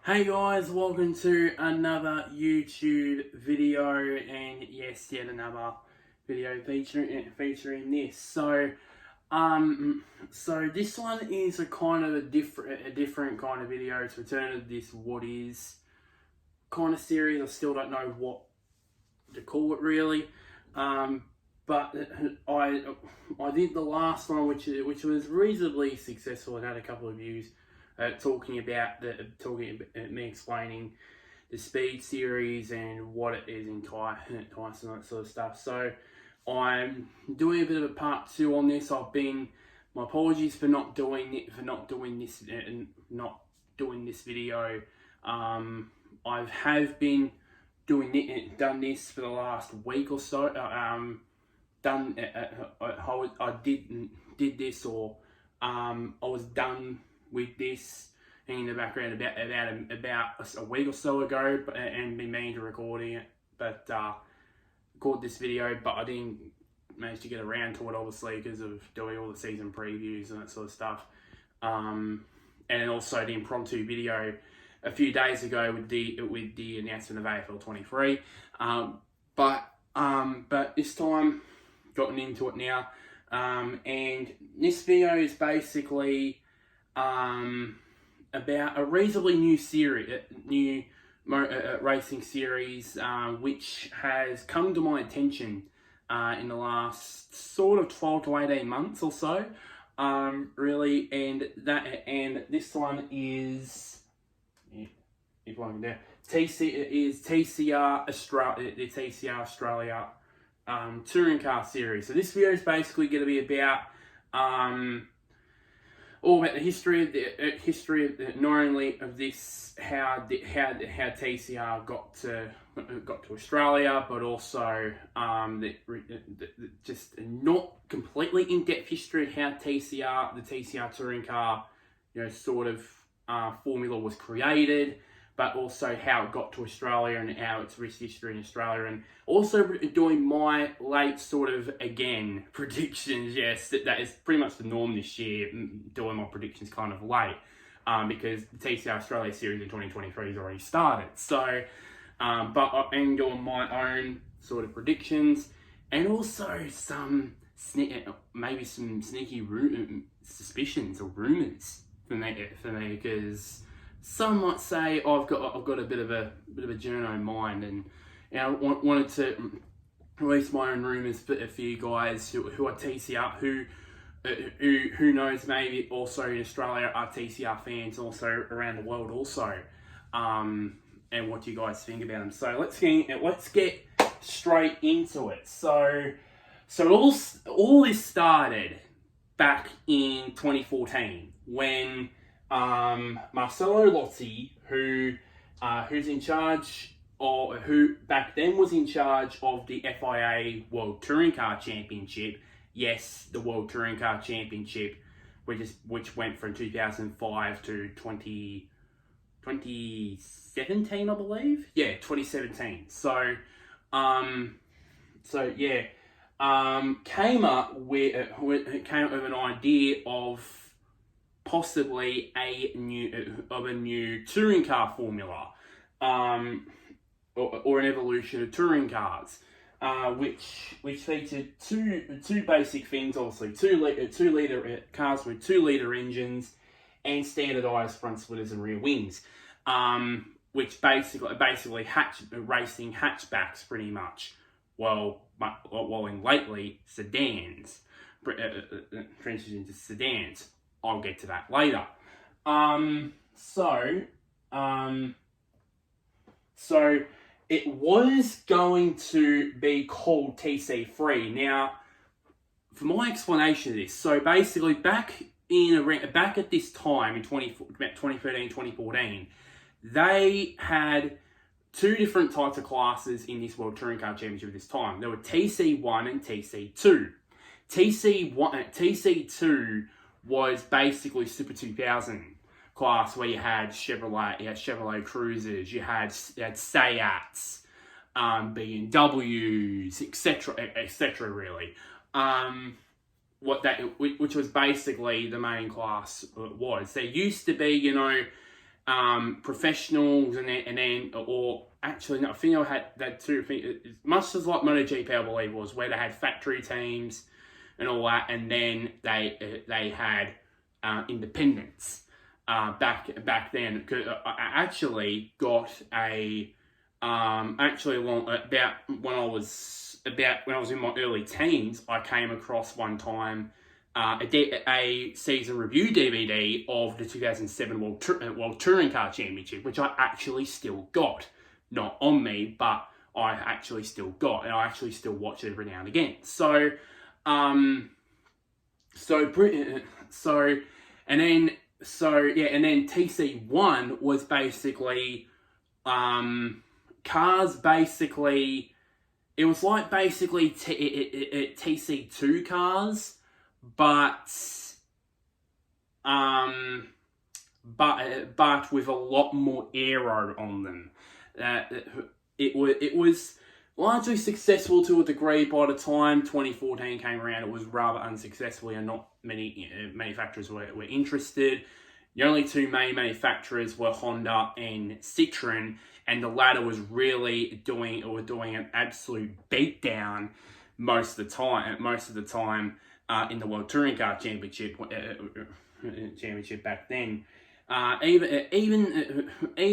Hey guys, welcome to another YouTube video, and yes, yet another video featuring this. So this one is a kind of a different kind of video. It's return of this what is kind of series. I still don't know what to call it really. But I did the last one, which was reasonably successful. It had a couple of views. Talking about me explaining the Speed series and what it is in Tyson and that sort of stuff. So I'm doing a bit of a part two on this. My apologies for not doing this video. I have been done this for the last week or so. I did this, or I was done with this in the background about a week or so ago, and been meaning to recording it, but record this video, but I didn't manage to get around to it, obviously, because of doing all the season previews and that sort of stuff, and also the impromptu video a few days ago with the announcement of AFL 23, but this time gotten into it now, and this video is basically about a reasonably new racing series, which has come to my attention in the last sort of 12 to 18 months or so, really, and this one is, if I can do, TCR Australia, the TCR Australia touring car series. So this video is basically going to be about all about the history of not only of this, how TCR got to Australia, but also just not completely in-depth history of how the TCR touring car, sort of formula was created, but also how it got to Australia and how its rich history in Australia, and also doing my late sort of, again, predictions. Yes, that is pretty much the norm this year, doing my predictions kind of late, because the TCR Australia series in 2023 has already started. So, but I'm doing my own sort of predictions, and also maybe some sneaky suspicions or rumours for me, because some might say I've got a bit of a journo mind, and wanted to release my own rumours for you guys who are TCR, who knows, maybe also in Australia are TCR fans, also around the world also, and what do you guys think about them. So let's get straight into it. So all this started back in 2014 when Marcelo Lotti, who's in charge, or who back then was in charge of the FIA World Touring Car Championship. Yes, the World Touring Car Championship, which went from 2005 to 2017, I believe. Yeah, 2017. Came up with an idea of possibly a new touring car formula, or an evolution of touring cars, which featured two basic things. Obviously, two liter cars with 2-litre engines and standardised front splitters and rear wings, which basically racing hatchbacks pretty much. Well, in lately sedans, transition to sedans. I'll get to that later. So it was going to be called TC3. Now, for my explanation of this, so basically back at this time in 2013, 2014, they had two different types of classes in this World Touring Car Championship at this time. There were TC1 and TC2. TC2 was basically Super 2000 class, where you had Chevrolet Cruisers, you had Seats, BMWs, etc. Really, which was basically the main class was. There used to be, professionals, and then, or actually, no, I think I had that too. I think much as like MotoGP, I believe was, where they had factory teams and all that, and then they had independents back then. I actually got a about when I was in my early teens, I came across one time a season review DVD of the 2007 World Touring Car Championship, which I actually still got. Not on me, but I actually still got, and I actually still watch it every now and again. So, and then TC1 was basically cars. Basically, it was like basically TC2 cars, but with a lot more aero on them. It was largely successful to a degree. By the time 2014 came around, it was rather unsuccessful, and not many manufacturers were interested. The only two main manufacturers were Honda and Citroen, and the latter was really doing an absolute beatdown most of the time in the World Touring Car Championship back then. Even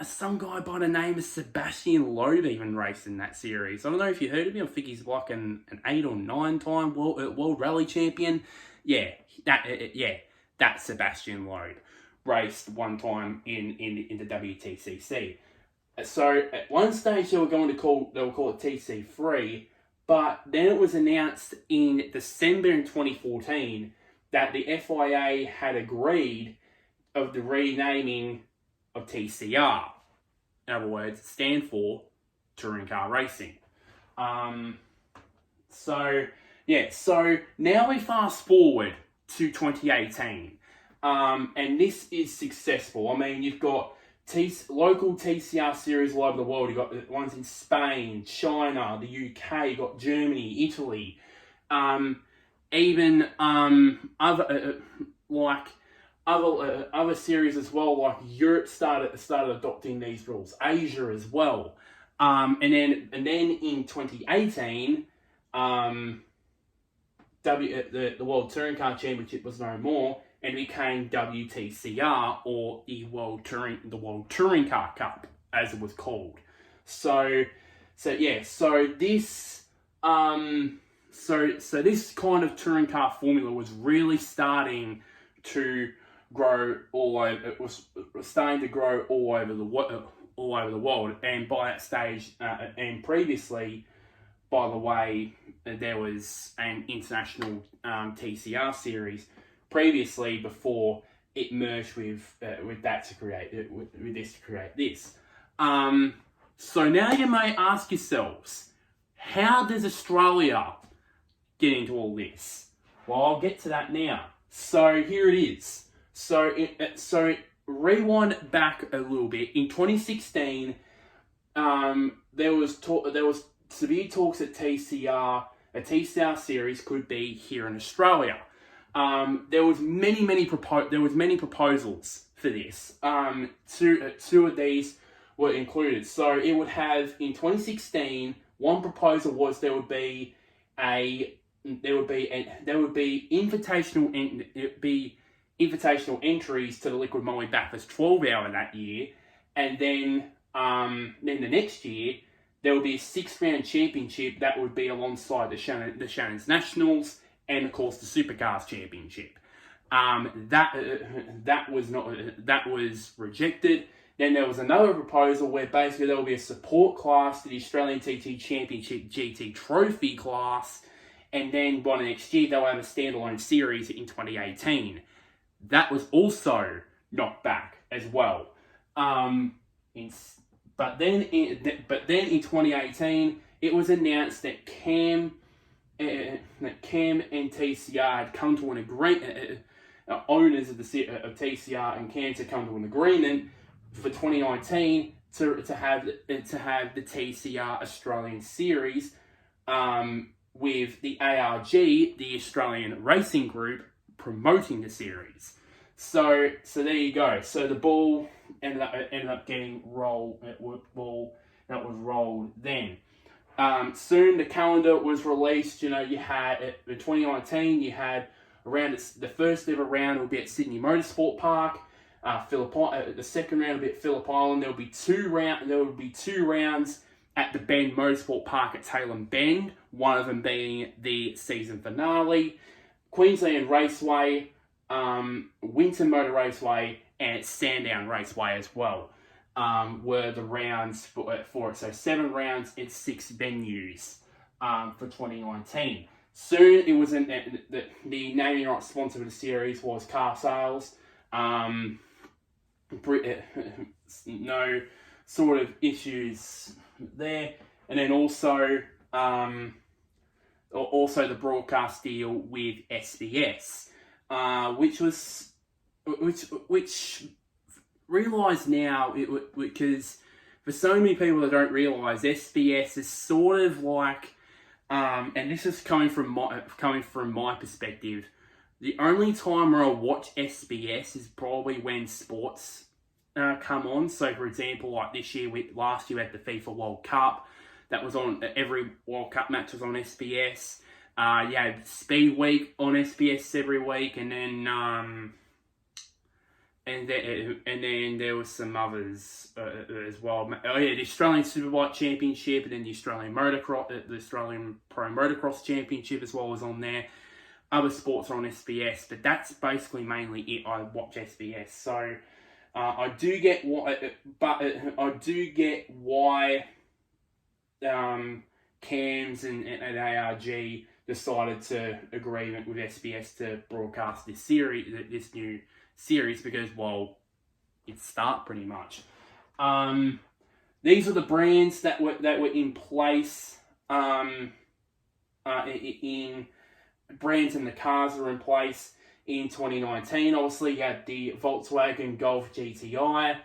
some guy by the name of Sebastian Loeb even raced in that series. I don't know if you heard of him. I think he's like an 8 or 9 time world rally champion. That's Sebastian Loeb. Raced one time in the WTCC. So at one stage they were call it TC3, but then it was announced in December in 2014 that the FIA had agreed of the renaming of TCR. In other words, stand for Touring Car Racing. So now we fast forward to 2018. And this is successful. I mean, you've got local TCR series all over the world. You've got the ones in Spain, China, the UK, you've got Germany, Italy, even other series as well, like Europe started adopting these rules, Asia as well. And then in 2018, the World Touring Car Championship was no more, and became WTCR, or the World Touring Car Cup, as it was called. So this kind of touring car formula was really starting to grow all over. It was starting to grow all over the world, and by that stage, and previously, by the way, there was an international TCR series previously before it merged with that to create this. So now you may ask yourselves, how does Australia get into all this? Well, I'll get to that now. So here it is. So rewind back a little bit. In 2016, there was severe talks at TCR. A TCR series could be here in Australia. There was many proposals for this. Two of these were included. So it would have, in 2016, one proposal was there would be invitational entries to the Liquid Moly Bathurst 12 Hour that year, and then the next year there would be a 6-round championship that would be alongside the Shannon's Nationals, and of course the Supercars Championship. That was rejected. Then there was another proposal where basically there will be a support class to the Australian TT Championship GT Trophy class, and then by the next year they'll have a standalone series in 2018. That was also knocked back as well. But then in 2018 it was announced that Cam and TCR had come to an agreement. Owners of TCR and Cam had come to an agreement for 2019 to have the TCR Australian Series, with the ARG, the Australian Racing Group, promoting the series. So there you go. So the ball ended up getting rolled. Ball that was rolled then. Soon the calendar was released. You had in 2019. You had around the first ever round will be at Sydney Motorsport Park. The second round will be at Phillip Island. There will be two rounds at the Bend Motorsport Park at Tailem Bend. One of them being the season finale. Queensland Raceway, Winton Motor Raceway, and Sandown Raceway as well were the rounds for it. So 7 rounds and 6 venues for 2019. Soon it was the naming rights sponsor of the series was Car Sales. No sort of issues there, and then also the broadcast deal with SBS, which realised now because for so many people that don't realise, SBS is sort of like, and this is coming from my perspective. The only time where I watch SBS is probably when sports come on. So, for example, like last year at the FIFA World Cup, that was on. Every World Cup match was on SBS. Speed Week on SBS every week, and then there was some others as well. The Australian Superbike Championship, and then the Australian Pro Motocross Championship as well was on there. Other sports are on SBS, but that's basically mainly it. I watch SBS, so I do get why CAMS and ARG decided to agree with SBS to broadcast this new series, because, well, it's start pretty much. These are the brands that were in place brands and the cars that were in place in 2019. Obviously, you had the Volkswagen Golf GTI.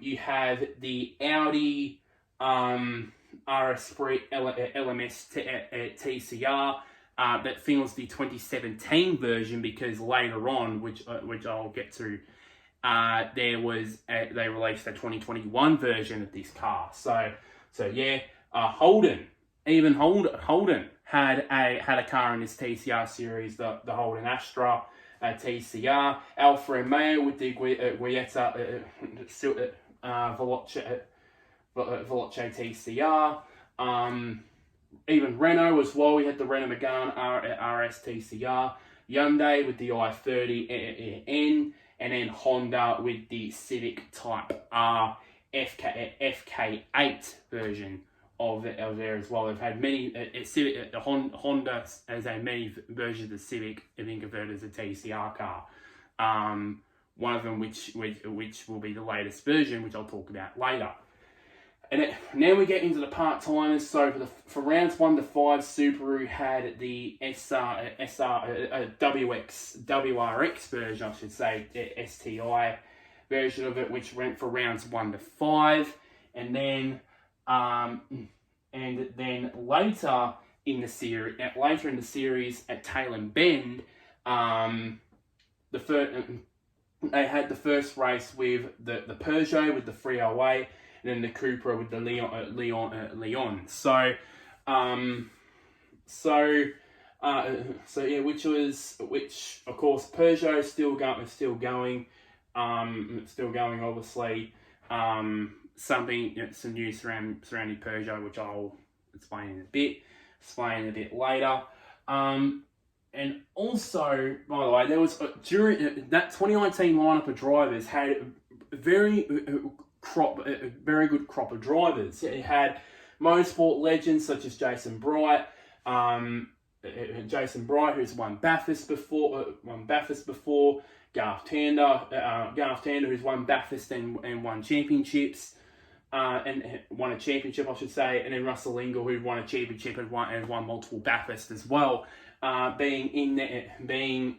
You have the Audi RS Sprit LMS TCR. That thing was the 2017 version, because later on, which I'll get to, they released a 2021 version of this car. So yeah, Holden had a car in this TCR series, the Holden Astra TCR. Alfa Romeo with the Giulietta Veloce TCR. Even Renault as well. We had the Renault Megane RS TCR. Hyundai with the i30N, and then Honda with the Civic Type R FK8 version of there as well. They've had many. Honda has had many versions of the Civic and then converted as a TCR car. One of them, which will be the latest version, which I'll talk about later. And now we get into the part-timers. So for rounds 1 to 5, Subaru had the WRX version, I should say, the STI version of it, which went for rounds 1 to 5, and then later in the series at Tailem Bend, they had the first race with the Peugeot with the 308. And then the Cupra with the Leon. So yeah, which of course Peugeot still going, obviously. Some news surrounding Peugeot, which I'll explain a bit later. And also, by the way, there was during that 2019 lineup of drivers had a very good crop of drivers. It had motorsport legends such as Jason Bright, who's won Bathurst before. Garth Tander, who's won Bathurst and won championships, and won a championship, I should say, and then Russell Ingall, who won a championship and won multiple Bathurst as well, being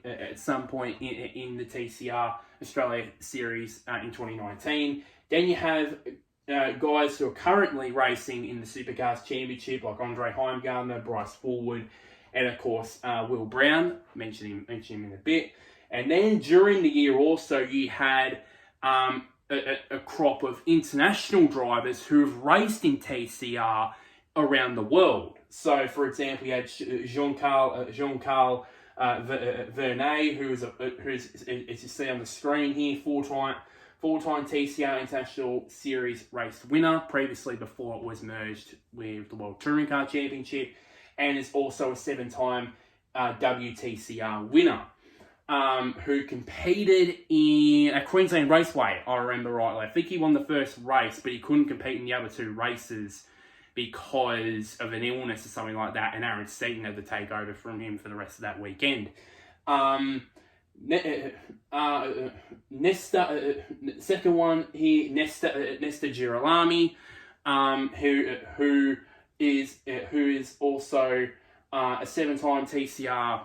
at some point in the TCR Australia series in 2019. Then you have guys who are currently racing in the Supercars Championship, like Andre Heimgartner, Bryce Forward, and of course Will Brown. Mention him in a bit. And then during the year also, you had a crop of international drivers who have raced in TCR around the world. So, for example, you had Jean-Carl Vernet, who's as you see on the screen here, four-time TCR International Series race winner, previously before it was merged with the World Touring Car Championship, and is also a 7-time WTCR winner, who competed in a Queensland Raceway, I remember rightly. I think he won the first race, but he couldn't compete in the other 2 races because of an illness or something like that, and Aaron Seaton had to take over from him for the rest of that weekend. Second one here, Nesta Girolami, who is also a 7-time TCR,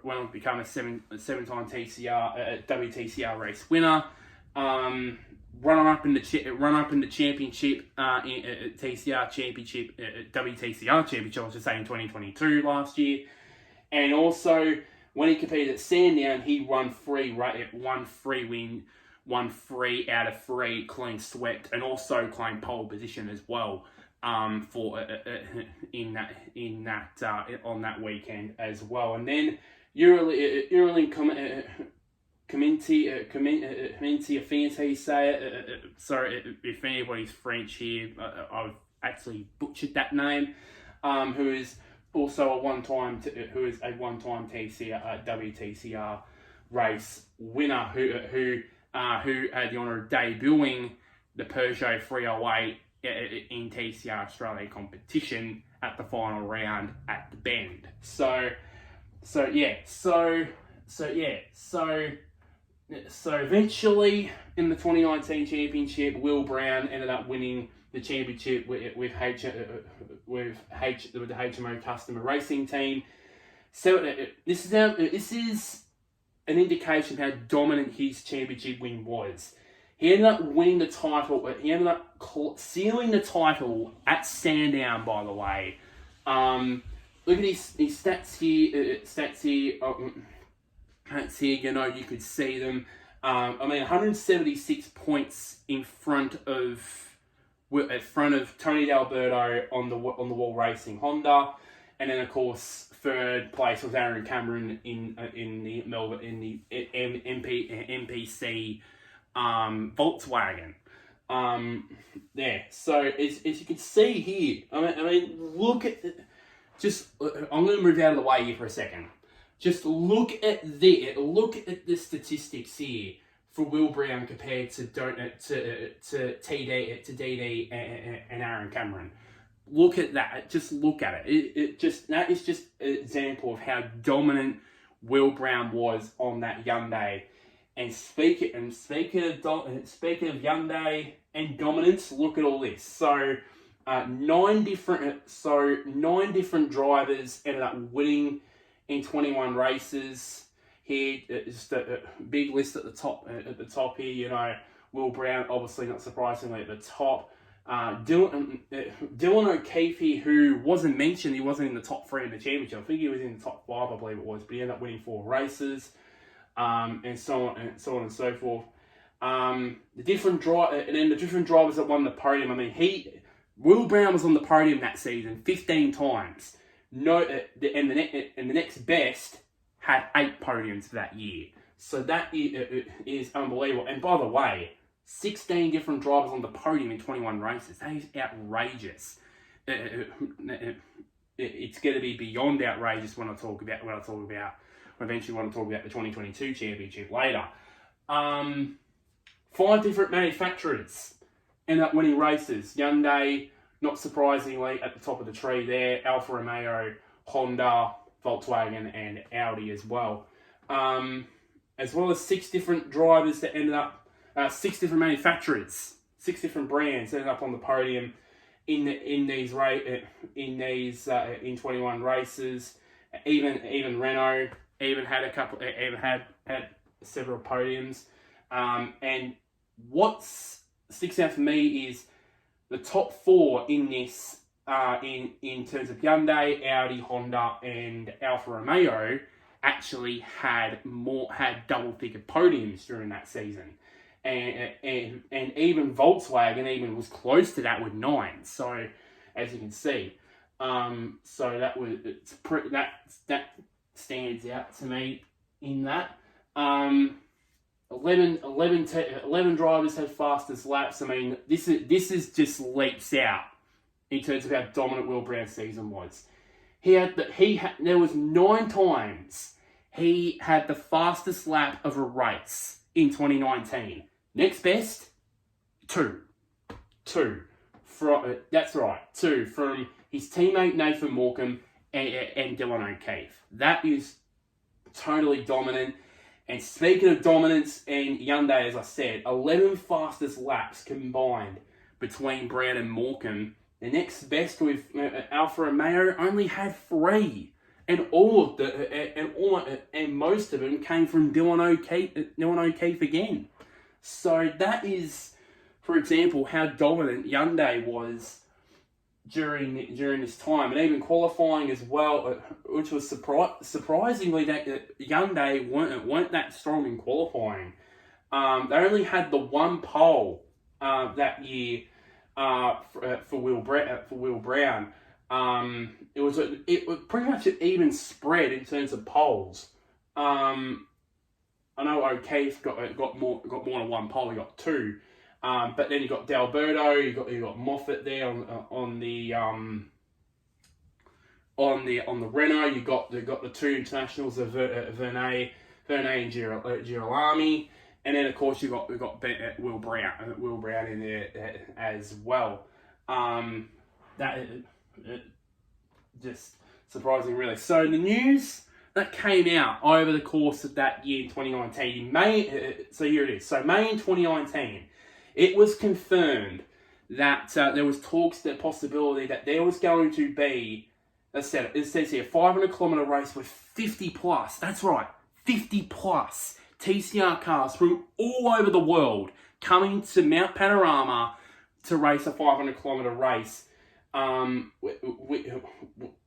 went on to become a seven-time TCR WTCR race winner. Runner-up in the championship, TCR championship, WTCR championship, I should say, in 2022 last year. And also, when he competed at Sandown, he won 3 out of 3 clean swept, and also claimed pole position as well on that weekend as well. And then Eurolink Community Affinity sorry if anybody's French here, I've actually butchered that name, who is also a one-time TCR WTCR race winner, who had the honour of debuting the Peugeot 308 in TCR Australia competition at the final round at the Bend. So eventually in the 2019 championship, Will Brown ended up winning the championship with the HMO Customer Racing Team. So this is an indication of how dominant his championship win was. He ended up winning the title. He ended up sealing the title at Sandown, by the way. Look at his stats here. You could see them. 176 points in front of Tony D'Alberto on the Wall Racing Honda, and then of course third place was Aaron Cameron in the Melbourne MPC Volkswagen. So as you can see here, look at I'm going to move out of the way here for a second. Just look at the statistics here for Will Brown compared to DD and Aaron Cameron. Look at that. Just look at it. That is just an example of how dominant Will Brown was on that Hyundai. And speaking of Hyundai and dominance, look at all this. So 9 different drivers ended up winning in 21 races. Here, just a big list at the top. Here, Will Brown, obviously not surprisingly, at the top. Dylan O'Keefe, who wasn't mentioned, he wasn't in the top 3 in the championship. I think he was in the top 5, I believe it was, but he ended up winning 4 races, and so on and so forth. The different drivers that won the podium. Will Brown was on the podium that season 15 times. And the next best had 8 podiums for that year. So that is unbelievable. And by the way, 16 different drivers on the podium in 21 races. That is outrageous. It's going to be beyond outrageous when I eventually want to talk about the 2022 championship later. 5 different manufacturers end up winning races. Hyundai, not surprisingly, at the top of the tree there. Alfa Romeo, Honda, Volkswagen, and Audi as well. As well as 6 different drivers that ended up, 6 different manufacturers, 6 different brands ended up on the podium in 21 races. Even Renault had several podiums. And what sticks out for me is the top 4 in this, in terms of Hyundai, Audi, Honda, and Alfa Romeo, actually had double-figure podiums during that season. And even Volkswagen even was close to that with 9. So, as you can see, so that stands out to me in that. 11 drivers had fastest laps. I mean, this is just leaps out in terms of how dominant Will Brown's season was. There was 9 times he had the fastest lap of a race in 2019. Next best, 2. That's right, 2 from his teammate Nathan Morcom and Dylan O'Keefe. That is totally dominant. And speaking of dominance and Hyundai, as I said, 11 fastest laps combined between Brown and Morcom. The next best with Alfa Romeo only had 3. And most of them came from Dylan O'Keefe again. So that is, for example, how dominant Hyundai was during this time, and even qualifying as well, which was surprisingly that Hyundai weren't that strong in qualifying. They only had the 1 pole that year for Will Brown. It was pretty much an even spread in terms of poles. I know O'Keefe got more than 1 pole. He got 2, but then you got D'Alberto. You got Moffat there on the Renault. You got the 2 internationals of Vernet and Girolami, and then of course we got Will Brown in there as well. That just surprising, really. So the news that came out over the course of that year in 2019, so here it is. So May in 2019, it was confirmed that there was talks, the possibility that there was going to be, it says here, 500-kilometre race with 50 plus, that's right, 50 plus TCR cars from all over the world coming to Mount Panorama to race a 500-kilometre race,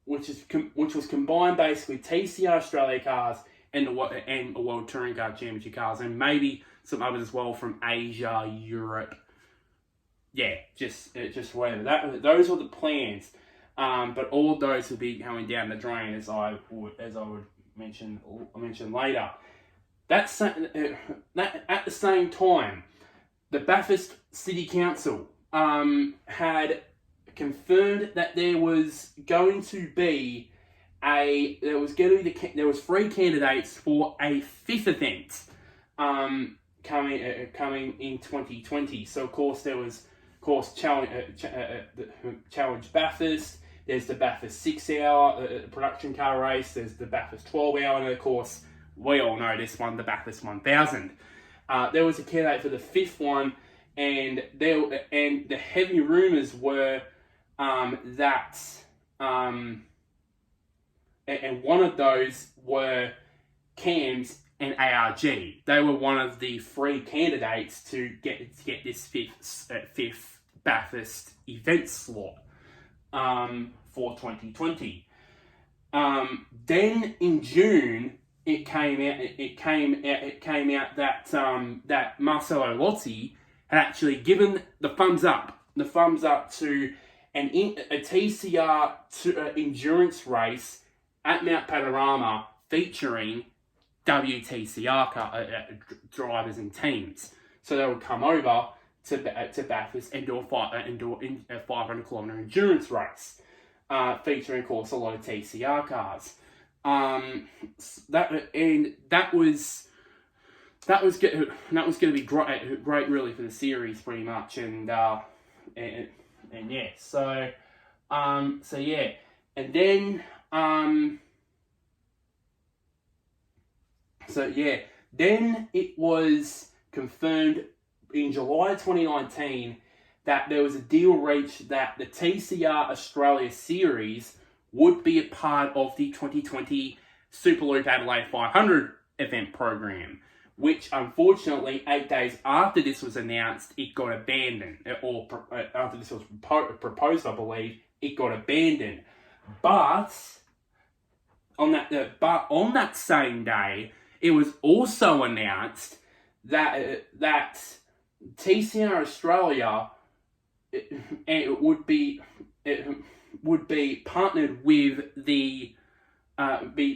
which was combined basically TCR Australia cars and a World Touring Car Championship cars, and maybe some others as well from Asia, Europe. Yeah, just whatever. Those were the plans, but all of those would be going down the drain, as I would mention later. That at the same time, the Bathurst City Council had confirmed that there was 3 candidates for a 5th event coming in 2020. So of course there was Challenge Bathurst. There's the Bathurst 6-hour production car race. There's the Bathurst 12-hour, and of course we all know this one, the Bathurst 1000. There was a candidate for the 5th one, and the heavy rumours were that and one of those were CAMS and ARG. They were one of the 3 candidates to get this 5th Bathurst event slot for 2020. Then in June, it came out that that Marcelo Lozzi had actually given the thumbs up to a TCR endurance race at Mount Panorama featuring WTCR drivers and teams. So they would come over to Bathurst and do a 500-kilometre endurance race, featuring, of course, a lot of TCR cars. That was going to be great, really, for the series, pretty much, and yeah. So yeah, and then then it was confirmed in July 2019 that there was a deal reached that the TCR Australia series would be a part of the 2020 Superloop Adelaide 500 event program, which unfortunately 8 days after this was announced, it got abandoned, or after this was proposed, I believe, it got abandoned. But but on that same day, it was also announced that TCR Australia it would be partnered with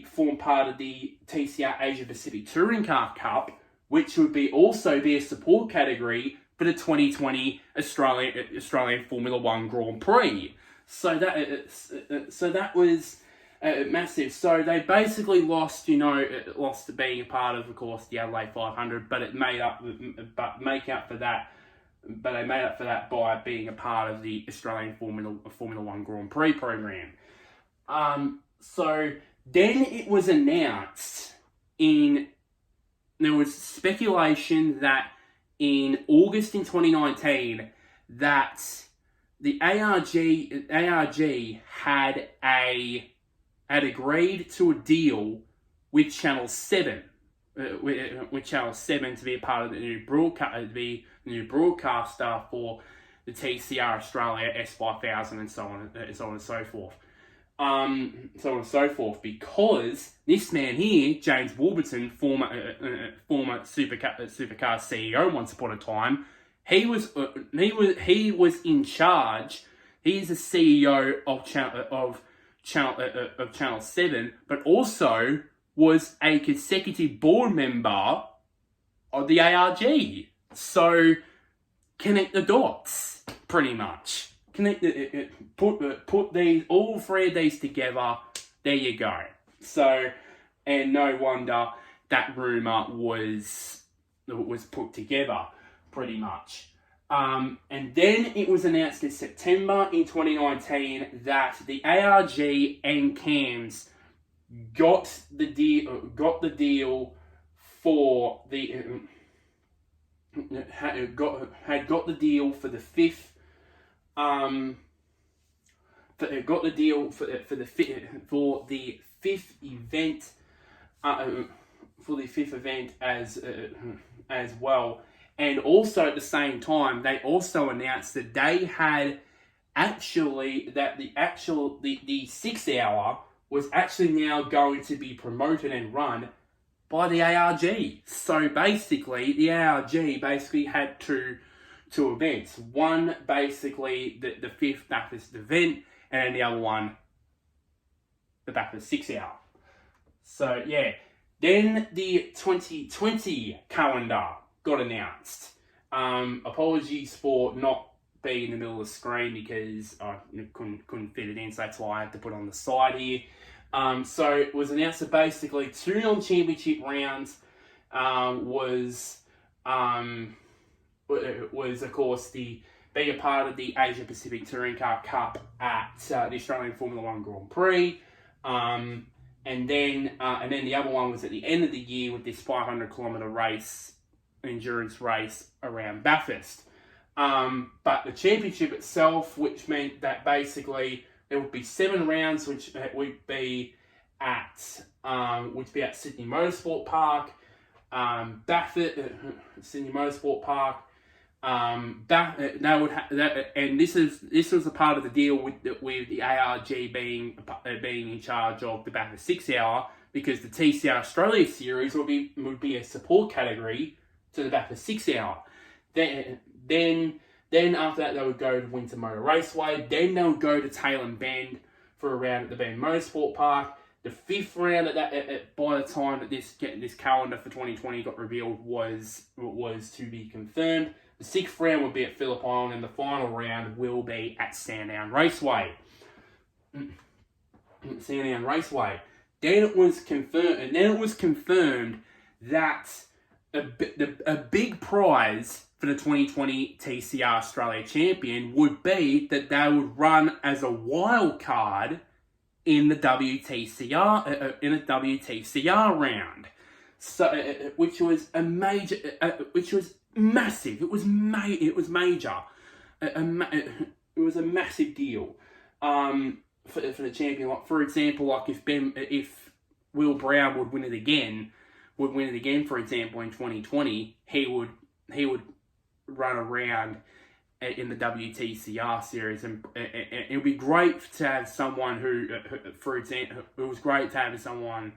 form part of the TCR Asia Pacific Touring Car Cup, which would also be a support category for the 2020 Australian Formula One Grand Prix. So that was massive. So they basically lost to being a part of course, the Adelaide 500, but they made up for that by being a part of the Australian Formula One Grand Prix program. So then it was announced there was speculation that in August in 2019 that the ARG had agreed to a deal with Channel 7, with Channel 7 to be a part of the new broadcaster for the TCR Australia S5000 and so on and so forth. Because this man here, James Warburton, former supercar CEO once upon a time, he was in charge. He's the CEO of Channel 7, but also was a consecutive board member of the ARG. So connect the dots, pretty much. Put these all three of these together. There you go. So, and no wonder that rumor was put together, pretty much. And then it was announced in September in 2019 that the ARG and CAMS got the deal for the had got the deal for the fifth. Got the deal for the fifth event as well, and also at the same time they also announced that they had the 6 hour was actually now going to be promoted and run by the ARG. So basically, the ARG had two events. One, basically, the fifth Bathurst event, and then the other one, the Bathurst 6 hour. So, yeah. Then the 2020 calendar got announced. Apologies for not being in the middle of the screen because I couldn't fit it in, so that's why I had to put it on the side here. So it was announced that basically 2 non-championship rounds was of course being a part of the Asia Pacific Touring Car Cup at the Australian Formula One Grand Prix, and then the other one was at the end of the year with this 500-kilometre race, endurance race around Bathurst. But the championship itself, which meant that basically there would be 7 rounds, which would be at Sydney Motorsport Park, Sydney Motorsport Park. And this was a part of the deal with the ARG being in charge of the Bathurst 6 hour, because the TCR Australia series would be a support category to the Bathurst 6 hour. Then after that they would go to Winter Motor Raceway. Then they would go to Tail and Bend for a round at the Bend Motorsport Park. The 5th round by the time that this calendar for 2020 got revealed was to be confirmed. The 6th round would be at Phillip Island, and the final round will be at Sandown Raceway. Then it was confirmed, that a big prize for the 2020 TCR Australia champion would be that they would run as a wild card in the WTCR round. So which was massive. It was major. It was a massive deal for the champion. Like, for example, like if Will Brown would win it again, for example, in 2020, he would run around in the WTCR series, and it would be great to have someone who, for example, it was great to have someone,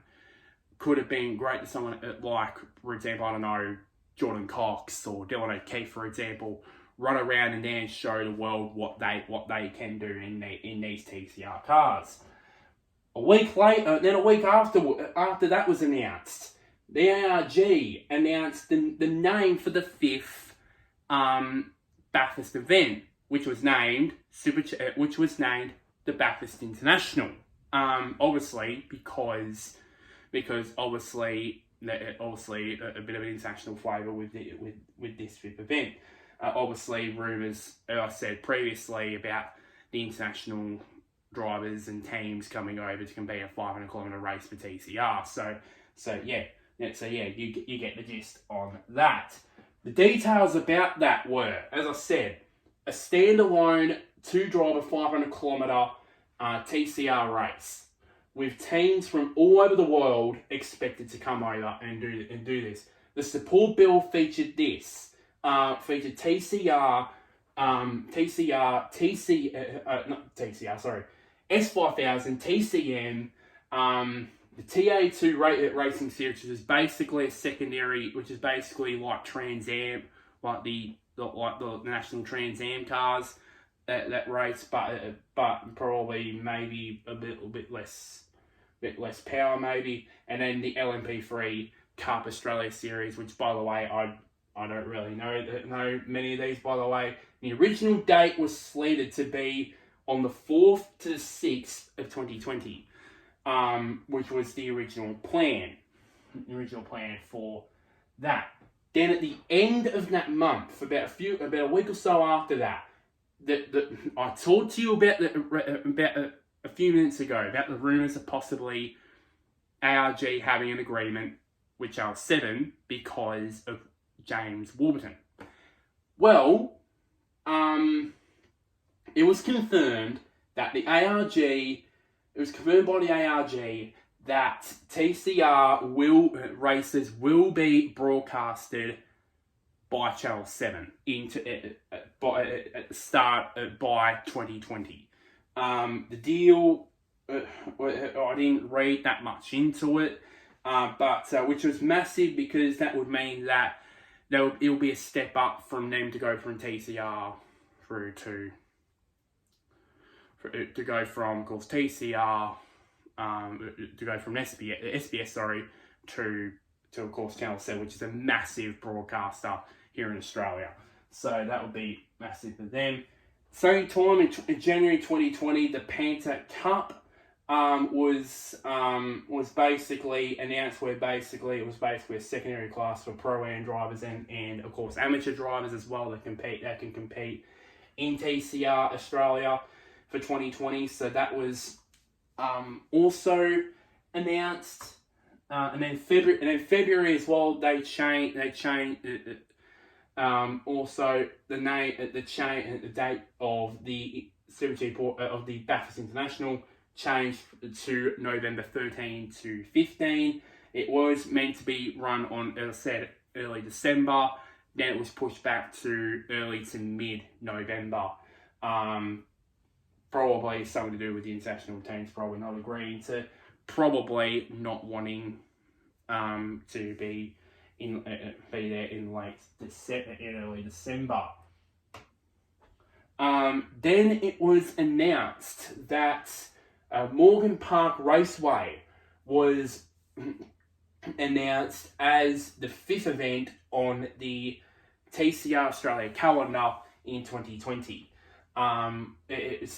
could have been great to someone like, for example, I don't know, Jordan Cox or Dylan O'Keefe, for example, run around and then show the world what they can do in these TCR cars. A week later, then a week after that was announced, the ARG announced the name for the 5th Bathurst event, which was named the Bathurst International. Obviously because obviously a bit of an international flavour with this 5th event. Obviously, rumours, as I said previously, about the international drivers and teams coming over to compete a 500-kilometre race for TCR. So yeah, you get the gist on that. The details about that were, as I said, a standalone 2-driver 500-kilometre TCR race with teams from all over the world expected to come over and do this. The support bill featured TCR, S5000, TCM, the TA2 racing series, which is basically a secondary, which is basically like Trans Am, like the national Trans Am cars that race, but probably maybe a little bit less power maybe, and then the LMP3 Cup Australia series, which, by the way, I don't really know many of these, by the way. The original date was slated to be on the 4th to the 6th of 2020, which was the original plan. For that. Then at the end of that month, about a week or so after that, I talked to you about a few minutes ago about the rumours of possibly ARG having an agreement with Channel 7 because of James Warburton. Well, it was confirmed that it was confirmed by the ARG that TCR races will be broadcasted by Channel 7 at the start by 2020. The deal, I didn't read that much into it, but which was massive, because that would mean that it will be a step up from them to go from TCR through to go from, of course, TCR to go from SBS to of course Channel 7, which is a massive broadcaster here in Australia. So that would be massive for them. Same time in January 2020, the Panther Cup was basically announced, where it was basically a secondary class for Pro-Am drivers and of course amateur drivers as well that can compete in TCR Australia for 2020. So that was also announced, and then February as well. They changed also the date of the Super G of the Bathurst International changed to November 13 to 15. It was meant to be run on, as I said, early December. Then it was pushed back to early to mid-November. Probably something to do with the international teams probably not agreeing to, probably not wanting to be there in early December. Then it was announced that Morgan Park Raceway was announced as the 5th event on the TCR Australia calendar in 2020. It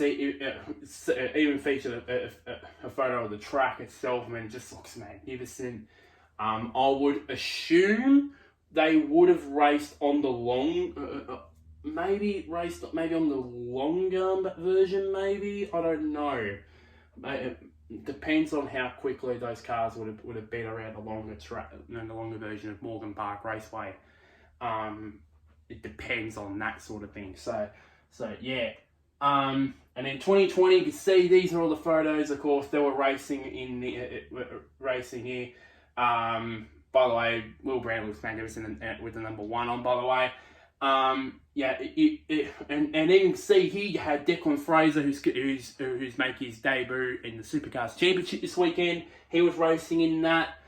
even featured a photo of the track itself, and it just looks magnificent. I would assume they would have raced on the maybe on the longer version, maybe, I don't know. It depends on how quickly those cars would have been around the longer track, the longer version of Morgan Park Raceway. It depends on that sort of thing. So yeah. And in 2020, you can see these are all the photos. Of course, they were racing racing here. By the way, Will Brand looks magnificent with the number 1 on, by the way. yeah, and even see here you had Declan Fraser, who's making his debut in the Supercars Championship this weekend. He was racing in that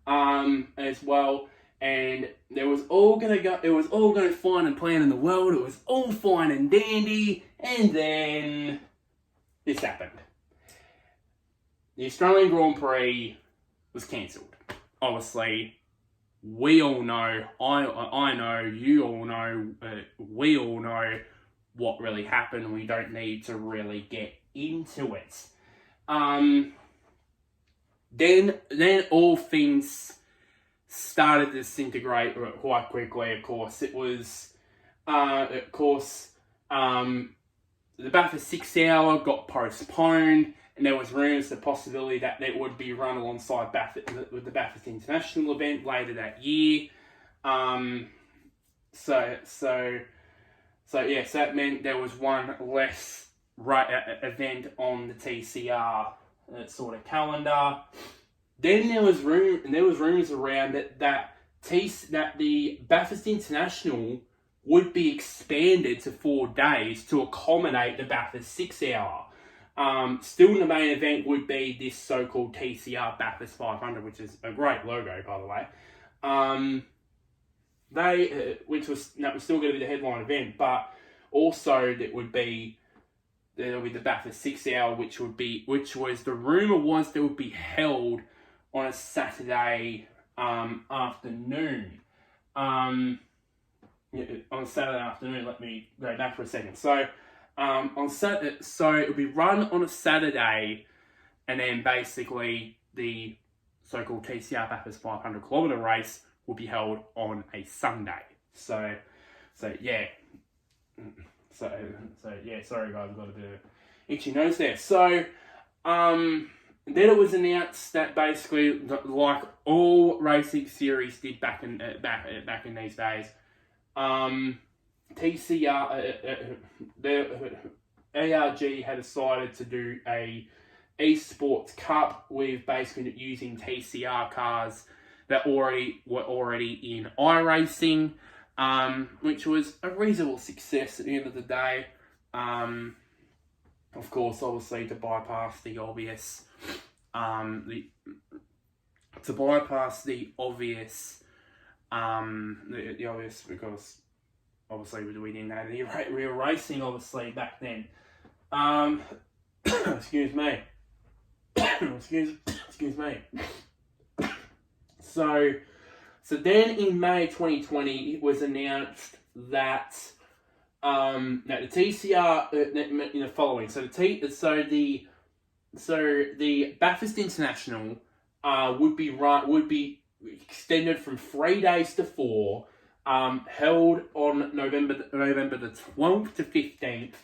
as well, and it was all going fine and plan in the world. It was all fine and dandy, and then this happened. The Australian Grand Prix was cancelled. Obviously, we all know, I know, you all know, we all know what really happened. We don't need to really get into it. Then all things started to disintegrate quite quickly. Of course, it was, the Bathurst 6 Hour got postponed. And there was rumours the possibility that it would be run alongside with the Bathurst International event later that year. So that meant there was one less event on the TCR sort of calendar. Then there was rumours around that the Bathurst International would be expanded to 4 days to accommodate the Bathurst 6 Hour. Still the main event would be this so-called TCR Bathurst 500, which is a great logo, by the way. That was still going to be the headline event, but also there'll be the Bathurst 6 Hour, which was the rumour was that would be held on a Saturday afternoon. On a Saturday afternoon, let me go back for a second. So it would be run on a Saturday, and then basically the so-called TCR Bathurst 500 kilometre race will be held on a Sunday. So yeah. Sorry guys, I've got a bit of itchy nose there. So then it was announced that basically, like all racing series did back in these days, TCR, ARG had decided to do a esports cup with basically using TCR cars that were already in iRacing, which was a reasonable success at the end of the day. Of course, obviously to bypass the obvious, because obviously we didn't have any real racing obviously back then. Excuse me. excuse me. So then in May 2020, it was announced that the TCR following. So the Bathurst International would be extended from 3 days to 4. Held on November the 12th to 15th.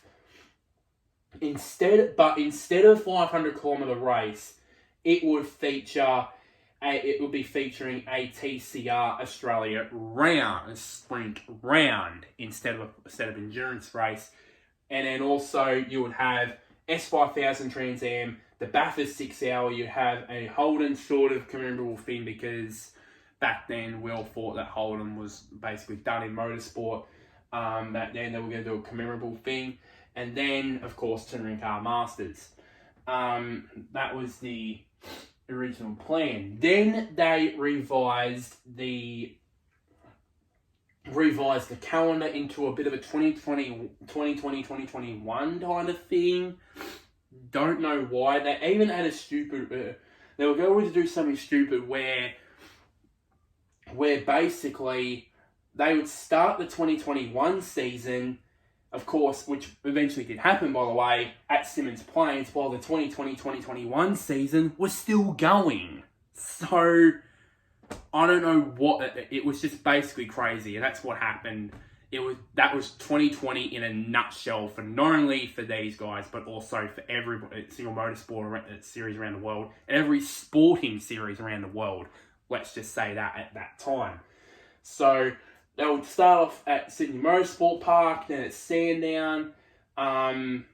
Instead of 500 kilometre race, it would be featuring a TCR Australia round, a sprint round instead of endurance race, and then also you would have S5000 Trans Am, the Bathurst 6 Hour. You have a Holden sort of commemorable thing because back then we all thought that Holden was basically done in motorsport. Back then they were going to do a commemorable thing, and then of course Touring Car Masters. That was the original plan. Then they revised the calendar into a bit of a 2021 kind of thing. Don't know why. They even had a stupid... they were going to do something stupid where basically they would start the 2021 season, of course, which eventually did happen, by the way, at Symmons Plains, while the 2020-2021 season was still going. So, I don't know what... It was just basically crazy, and that's what happened. That was 2020 in a nutshell, for not only for these guys, but also for every single motorsport series around the world, and every sporting series around the world. Let's just say that at that time. So, they would start off at Sydney Motorsport Park, then at Sandown, then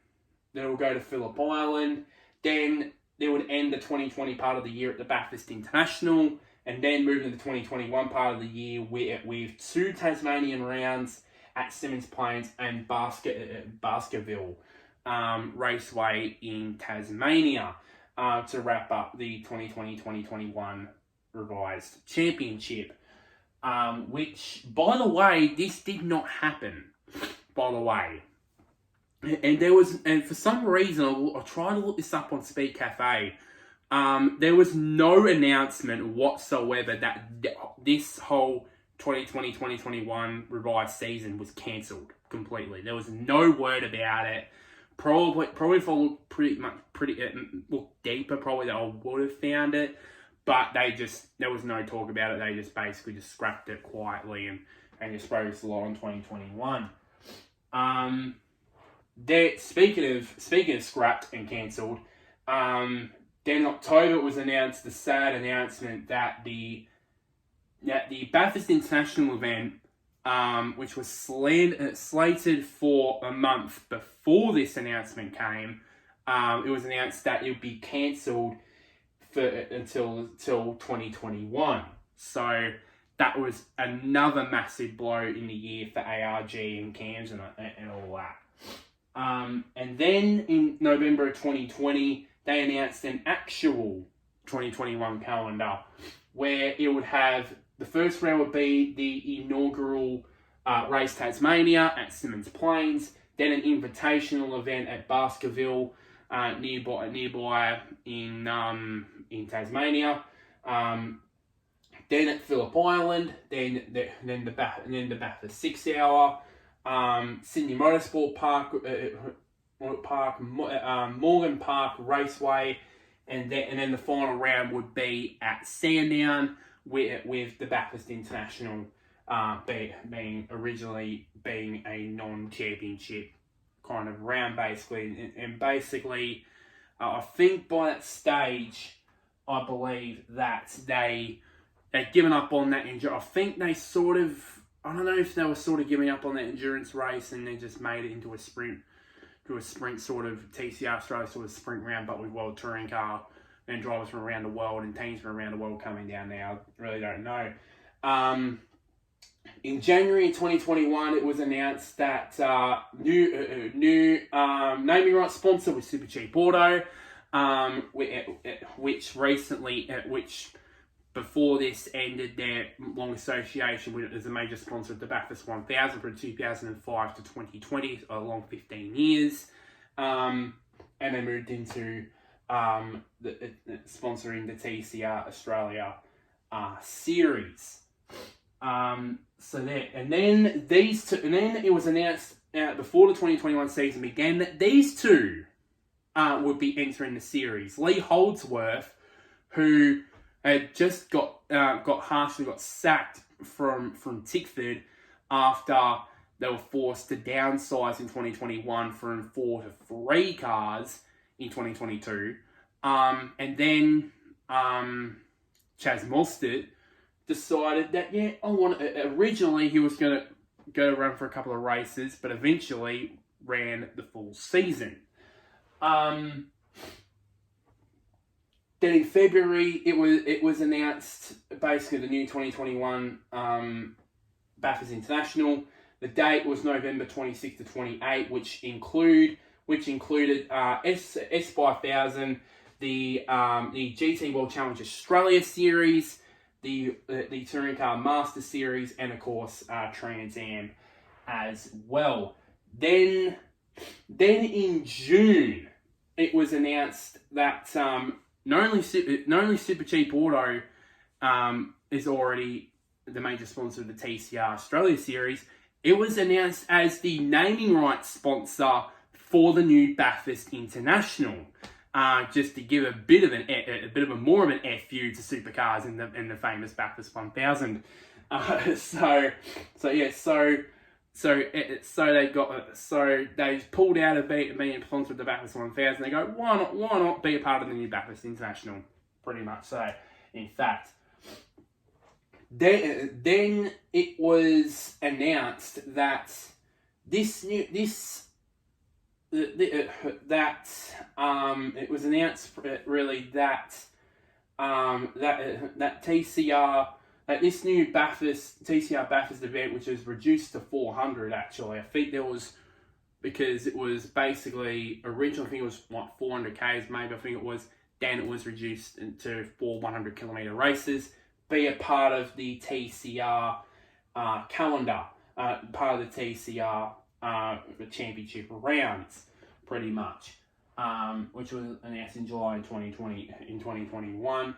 we'll go to Phillip Island, then they would end the 2020 part of the year at the Bathurst International, and then move into the 2021 part of the year with 2 Tasmanian rounds at Symmons Plains and Baskerville Raceway in Tasmania to wrap up the 2020-2021 revised championship. Which, by the way, this did not happen, by the way. And for some reason, I tried to look this up on Speed Cafe. There was no announcement whatsoever that this whole 2020-2021 revised season was cancelled completely. There was no word about it. Probably if I looked looked deeper, probably that I would have found it. But there was no talk about it. They just basically just scrapped it quietly and just focused a lot on 2021. Speaking of scrapped and cancelled, then in October it was announced the sad announcement that the Bathurst International event, which was slated for a month before this announcement came, it was announced that it would be cancelled until 2021. So that was another massive blow in the year for ARG and CAMS and all that. And then in November of 2020, they announced an actual 2021 calendar where it would have the first round would be the inaugural Race Tasmania at Symmons Plains, then an invitational event at Baskerville, nearby in Tasmania, then at Phillip Island, then the Bathurst 6 Hour, Sydney Motorsport Park, Morgan Park Raceway, and then the final round would be at Sandown with the Bathurst International originally being a non-championship kind of round, basically. And basically, I think by that stage, I believe that they'd given up on that I think they sort of, I don't know if they were sort of giving up on that endurance race and they just made it into a sprint sort of TCR Australia sort of sprint round, but with World Touring Car and drivers from around the world and teams from around the world coming down there. I really don't know. In January 2021, it was announced that new naming rights sponsor was Supercheap Auto, which before this ended their long association with it as a major sponsor of the Bathurst 1000 from 2005 to 2020, a long 15 years, and they moved into sponsoring the TCR Australia series. And then it was announced before the 2021 season began that these two would be entering the series. Lee Holdsworth, who had just got sacked from Tickford after they were forced to downsize in 2021 from 4 to 3 cars in 2022. And then Chaz Mostert decided that, originally he was going to go run for a couple of races, but eventually ran the full season. Then in February, it was announced basically the new 2021 Bathurst International. The date was November 26 to 28, which included S5000, the GT World Challenge Australia Series, the Touring Car Master Series, and of course Trans Am as well. Then in June, it was announced that not only Supercheap Auto is already the major sponsor of the TCR Australia Series, it was announced as the naming rights sponsor for the new Bathurst International. Just to give a bit of more of an FU to supercars in the famous Bathurst 1000. They pulled out of being sponsored of the Bathurst 1000. They go, why not be a part of the new Bathurst International? Pretty much so. In fact, then it was announced that it was announced really that TCR at this new TCR Bathurst event, which was reduced to 400 actually. I think there was, because it was basically, originally I think it was what, 400 Ks maybe, I think it was, then it was reduced into 4 100 kilometre races, be a part of the TCR calendar, part of the TCR the championship rounds, pretty much, which was announced in July in 2021.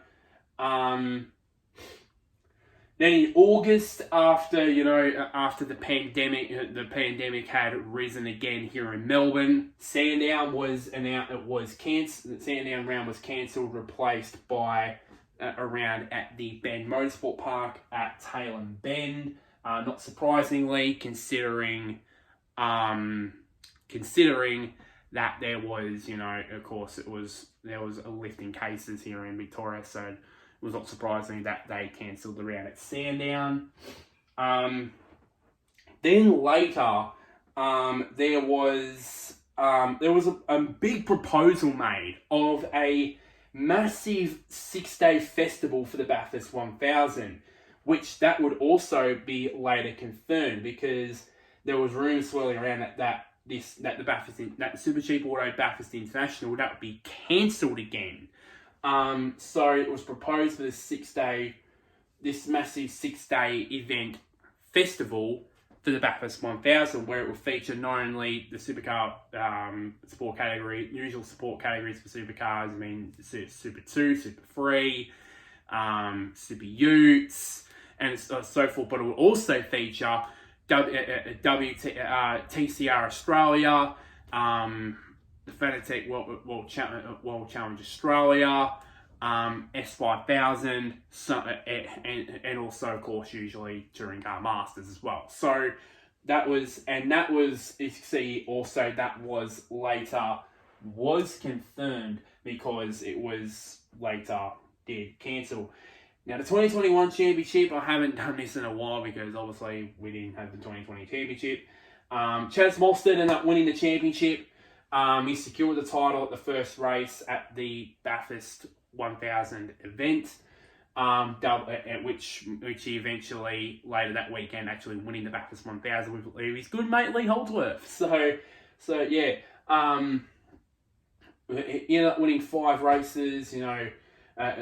Then in August, after the pandemic had risen again here in Melbourne, Sandown was announced. It was cancelled. The Sandown round was cancelled, replaced by a round at the Bend Motorsport Park at Tailem Bend. Not surprisingly, considering that there was, of course, there was a lift in cases here in Victoria, so it was not surprising that they cancelled the round at Sandown. Then later, there was a big proposal made of a massive 6-day festival for the Bathurst 1000, which that would also be later confirmed, because there was rumours swirling around that the Super Cheap Auto Bathurst International that would be cancelled again. So it was proposed for this massive 6-day event festival for the Bathurst 1000, where it would feature not only the supercar sport category, usual support categories for supercars, I mean Super 2, Super 3, Super Utes, and so forth, but it would also feature TCR Australia, the Fanatec World Challenge Australia, S5000, and also, of course, usually Touring Car Masters as well. So that was confirmed, because it was later did cancel. Now, the 2021 championship, I haven't done this in a while because obviously we didn't have the 2020 championship. Chaz Mostert ended up winning the championship. He secured the title at the first race at the Bathurst 1000 event, which he eventually, later that weekend, actually winning the Bathurst 1000 with his good mate Lee Holdsworth. So yeah, he ended up winning 5 races, a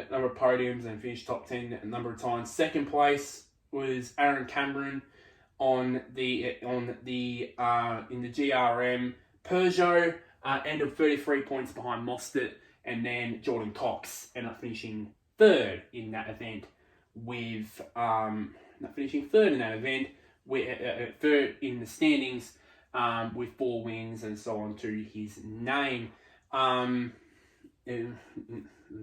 number of podiums, and finished top 10 a number of times. Second place was Aaron Cameron in the GRM Peugeot, ended 33 points behind Mostert, and then Jordan Cox ended up finishing third in that event with third in the standings, with 4 wins and so on to his name.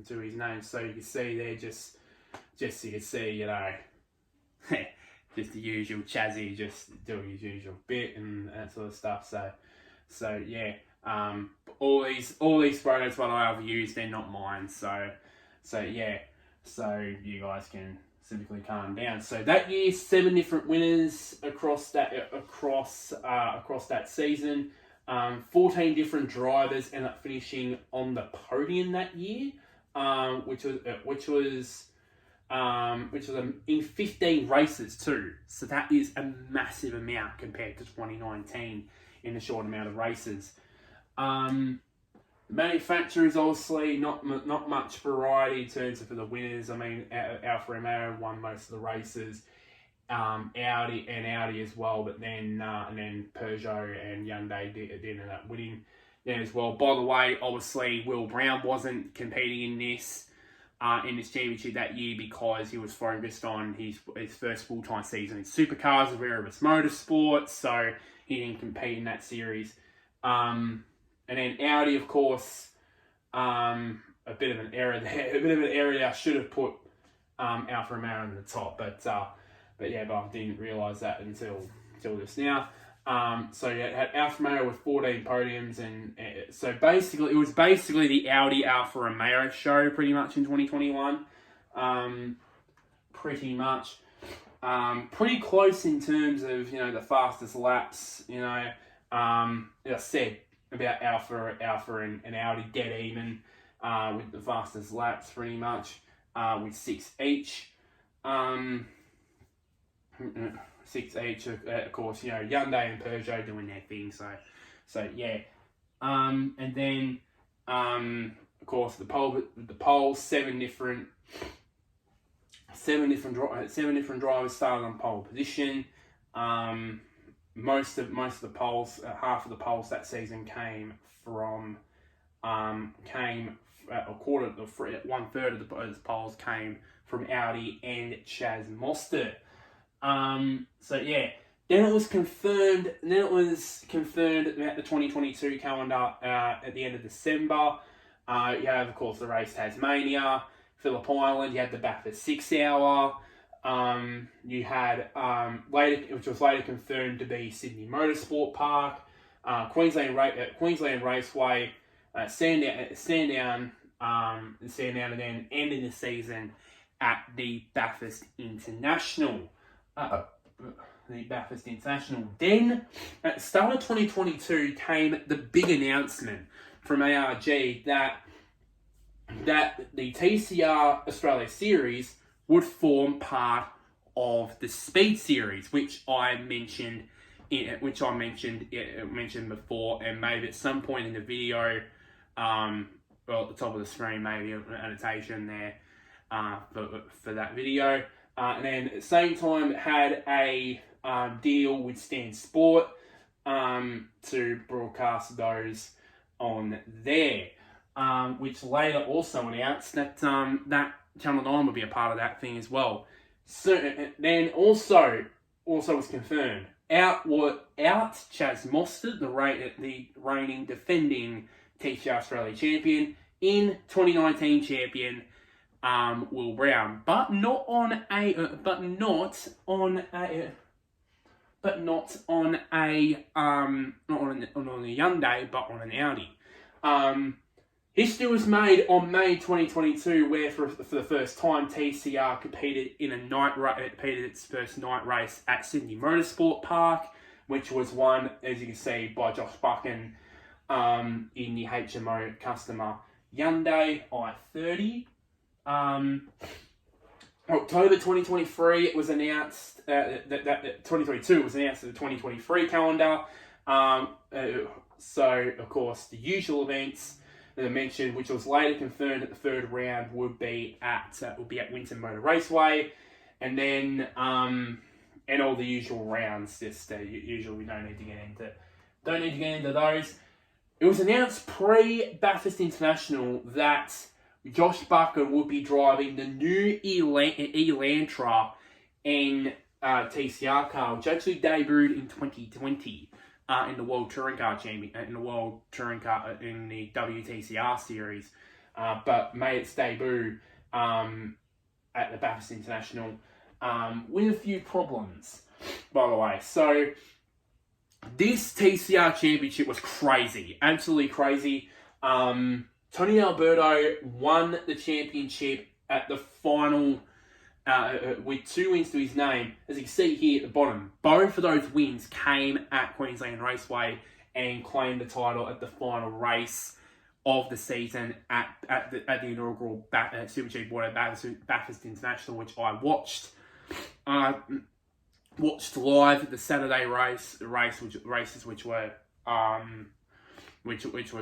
To his name, so you can see there, just you can see, just the usual Chazzy, just doing his usual bit and that sort of stuff. So yeah, all these photos, by the way, I've used, they're not mine. So yeah, so you guys can simply calm down. So that year, 7 different winners across that season. 14 different drivers ended up finishing on the podium that year, which was in 15 races too. So that is a massive amount compared to 2019 in a short amount of races. Manufacturers, obviously not much variety in terms of for the winners. I mean, Alfa Romeo won most of the races. Audi as well, but then Peugeot and Hyundai did end up winning then as well. By the way, obviously Will Brown wasn't competing in this championship that year because he was focused on his first full-time season in supercars with Rumours Motorsport, so he didn't compete in that series. And then Audi, of course, a bit of an error there. I should have put Alfa Romeo in the top, but I didn't realise that until just now. So yeah, it had Alfa Romeo with 14 podiums, and so basically it was the Audi Alfa Romeo show pretty much in 2021. Pretty much, pretty close in terms of the fastest laps. As I said about Alfa and Audi, dead even with the fastest laps pretty much, with 6 each. 6 each, of course, Hyundai and Peugeot doing their thing. So yeah. And then, of course, the pole, seven different drivers started on pole position. Most of the poles, half of the poles that season came from, a quarter, one third of the poles came from Audi and Chaz Mostert. So yeah. Then it was confirmed. About the 2022 calendar at the end of December. You have, of course, the race Tasmania, Phillip Island. You had the Bathurst 6 Hour. You had which was later confirmed to be Sydney Motorsport Park, Queensland Raceway, Sandown, and then ending the season at the Bathurst International. Then, at the start of 2022, came the big announcement from ARG that the TCR Australia series would form part of the Speed series, which I mentioned before, and maybe at some point in the video, at the top of the screen, maybe an annotation there for that video. And then at the same time, it had a deal with Stan Sport to broadcast those on there, which later also announced that that Channel 9 would be a part of that thing as well. So then also was confirmed out Chaz Mostert, the reigning defending TCR Australia champion, in 2019 champion Will Brown, but not on a Hyundai, but on an Audi. History was made on May 2022, where for the first time TCR competed its first night race at Sydney Motorsport Park, which was won, as you can see, by Josh Buchan in the HMO customer Hyundai i30. October 2023, it was announced that 2022 was announced at the 2023 calendar. So, of course, the usual events that I mentioned, which was later confirmed that the third round would be at Winton Motor Raceway, and then and all the usual rounds. Just usual, we don't need to get into those. It was announced pre-Bathurst International that Josh Buchan would be driving the new Elantra and TCR car, which actually debuted in 2020 in the World Touring Car in the WTCR series, but made its debut at the Bathurst International with a few problems, by the way. So this TCR championship was crazy, absolutely crazy. Tony Alberto won the championship at the final with 2 wins to his name. As you can see here at the bottom, both of those wins came at Queensland Raceway and claimed the title at the final race of the season at the inaugural Super G Board at Bathurst International, which I watched live at the Saturday races, which were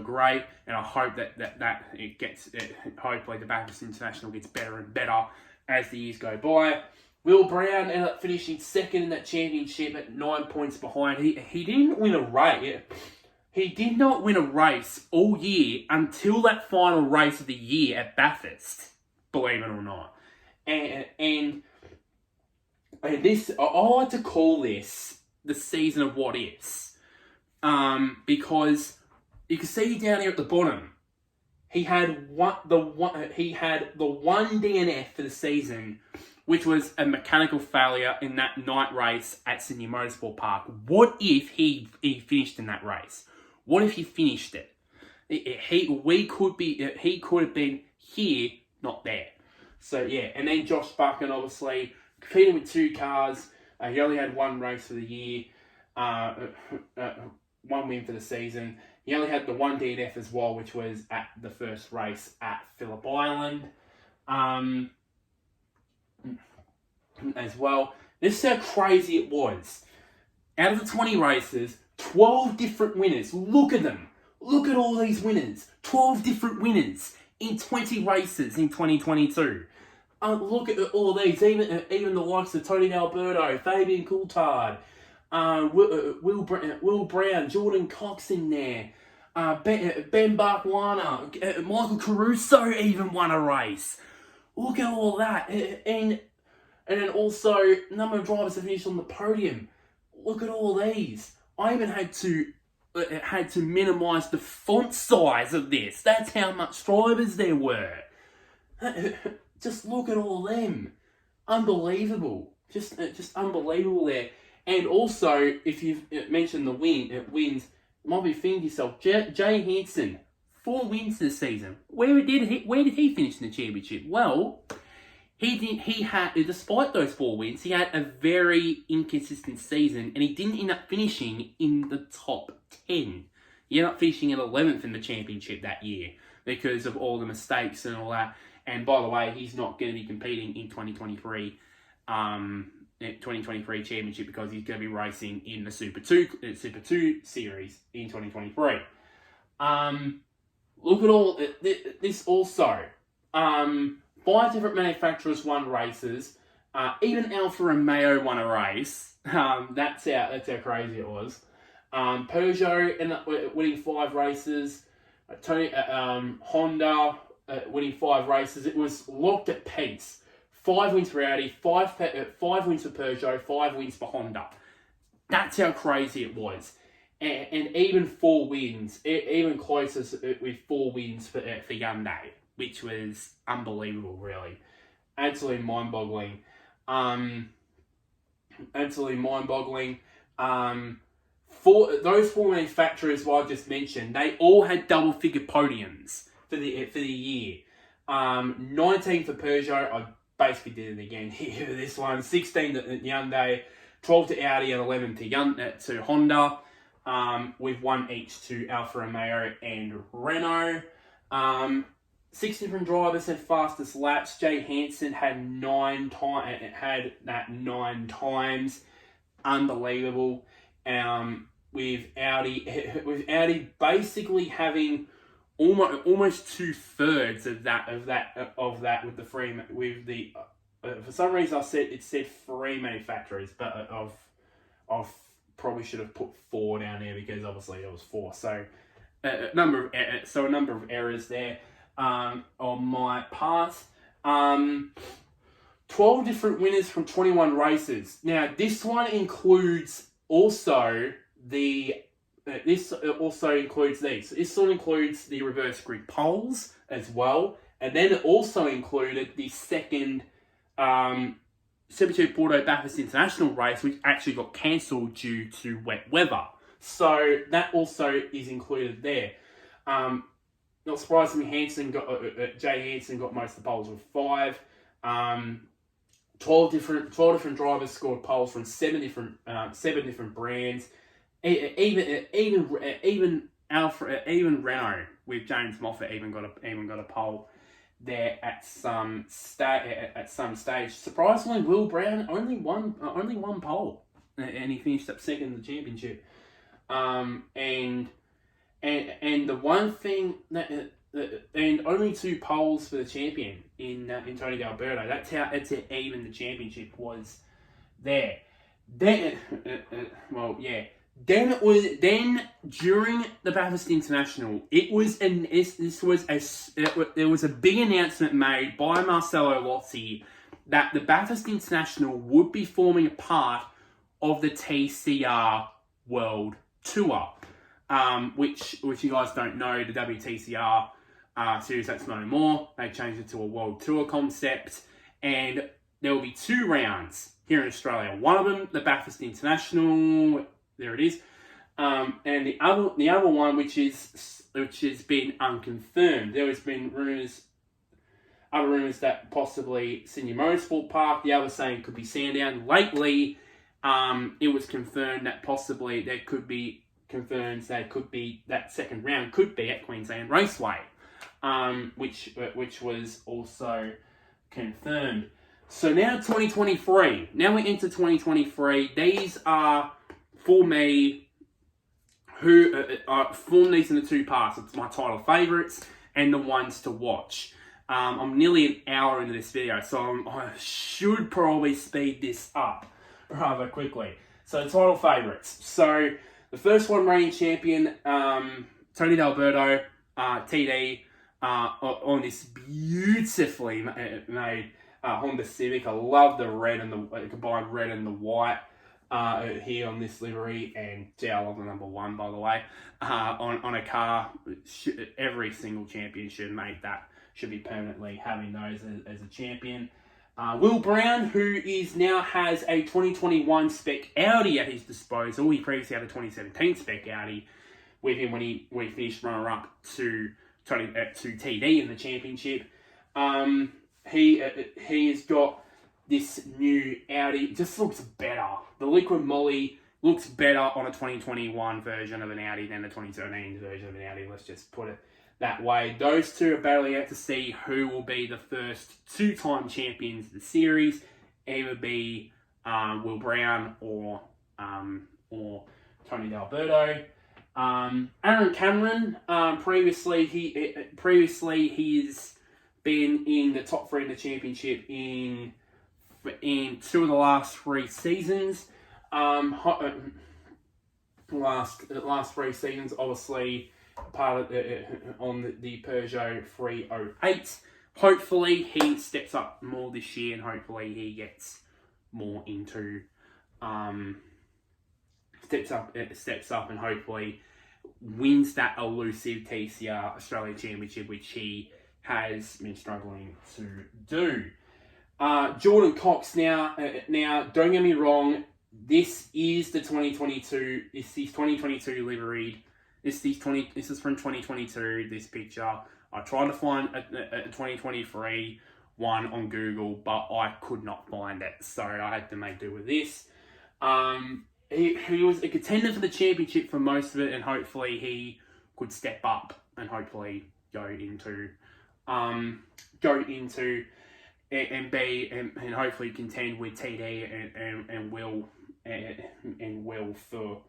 great, and I hope that it gets hopefully the Bathurst International gets better and better as the years go by. Will Brown ended up finishing second in that championship at 9 points behind. He didn't win a race. He did not win a race all year until that final race of the year at Bathurst, believe it or not. And this, I like to call this the season of what ifs, because you can see down here at the bottom, he had the one DNF for the season, which was a mechanical failure in that night race at Sydney Motorsport Park. What if he finished in that race? What if he finished it? He could have been here, not there. So yeah, and then Josh Buchan obviously competing with 2 cars. He only had 1 race for the year, 1 win for the season. He only had the 1 DNF as well, which was at the first race at Phillip Island. as well. This is how crazy it was. Out of the 20 races, 12 different winners. Look at them. Look at all these winners. 12 different winners in 20 races in 2022. Look at all these. Even the likes of Tony Alberto, Fabian Coulthard, Will Brown, Jordan Cox in there. Ben Barkwana, Michael Caruso even won a race. Look at all that. And then also, number of drivers have finished on the podium. Look at all these. I even had to minimise the font size of this. That's how much drivers there were. Just look at all them. Unbelievable. Just unbelievable there. And also, if you've mentioned the wins, you might be thinking to yourself, Jay Hansen, 4 wins this season. Where did he finish in the championship? Well, he had, despite those 4 wins, he had a very inconsistent season, and he didn't end up finishing in the top 10. He ended up finishing in 11th in the championship that year because of all the mistakes and all that. And by the way, he's not going to be competing in 2023 championship because he's going to be racing in the Super 2 series in 2023. Look at all this also. 5 different manufacturers won races. Even Alfa Romeo won a race. That's how crazy it was. Peugeot ended up winning 5 races. Honda winning 5 races. It was locked at peace. 5 wins for Audi, 5 wins for Peugeot, 5 wins for Honda. That's how crazy it was. And even 4 wins, even closer with 4 wins for Hyundai, which was unbelievable, really. Absolutely mind-boggling. For those 4 manufacturers I just mentioned, they all had double-figure podiums for the year. 19 for Peugeot. I basically did it again here for this one. 16 to Hyundai, 12 to Audi, and 11 to Honda. With 1 each to Alfa Romeo and Renault. 6 different drivers had fastest laps. Jay Hansen had 9 times. Unbelievable. With Audi basically having almost 2/3 of that with the free with the for some reason it said 3 manufacturers, but I've probably should have put 4 down there because obviously it was 4. So a number of errors there on my part. 12 different winners from 21 races. Now this one includes also this also includes these. This one includes the reverse grid poles as well, and then it also included the second 72 Bordeaux Bathurst International race, which actually got cancelled due to wet weather. So that also is included there. Not surprisingly, Jay Hansen got most of the poles with 5. 12 different drivers scored poles from 7 different brands. Even Renault with James Moffat even got a pole there at some stage. Surprisingly, Will Brown only one pole, and he finished up second in the championship. And the one thing and only 2 poles for the champion in Tony Alberto. That's how even the championship was there. Then during the Bathurst International, there was a big announcement made by Marcelo Lozzi that the Bathurst International would be forming a part of the TCR World Tour, which you guys don't know, the WTCR series that's no more. They changed it to a World Tour concept, and there will be 2 rounds here in Australia. One of them, the Bathurst International. There it is. And the other one, which has been unconfirmed. There has been other rumours that possibly Sydney Motorsport Park. The other saying it could be Sandown. Lately, it was confirmed that possibly that second round could be at Queensland Raceway, which was also confirmed. So now 2023. Now we're into 2023. These are, for me, who form these into two parts. It's my title favourites and the ones to watch. I'm nearly an hour into this video, so I should probably speed this up rather quickly. So title favourites. So the first one, reigning champion, Tony D'Alberto, TD, on this beautifully made Honda Civic. I love the red and the combined red and the white here on this livery, and I love the number 1, by the way, on a car. Every single champion should make that. Should be permanently having those as a champion. Will Brown, who has a 2021 spec Audi at his disposal. He previously had a 2017 spec Audi with him when he finished runner-up to TD in the championship. He has got this new Audi. It just looks better. The liquid moly looks better on a 2021 version of an Audi than the 2017 version of an Audi. Let's just put it that way. Those two are battling out to see who will be the first 2-time champions of the series. Either be Will Brown or Tony D'Alberto. Aaron Cameron, previously he's been in the top 3 of the championship in 2 of the last 3 seasons. Last 3 seasons, obviously part of on the Peugeot 308. Hopefully he steps up more this year, and hopefully he gets more into steps up, and hopefully wins that elusive TCR Australia Championship, which he has been struggling to do. Jordan Cox now, don't get me wrong, this is the 2022, this is 2022 liveried. This is from 2022, this picture. I tried to find a 2023 one on Google, but I could not find it, so I had to make do with this. He was a contender for the championship for most of it, and hopefully he could step up and hopefully go into and hopefully contend with TD and Will for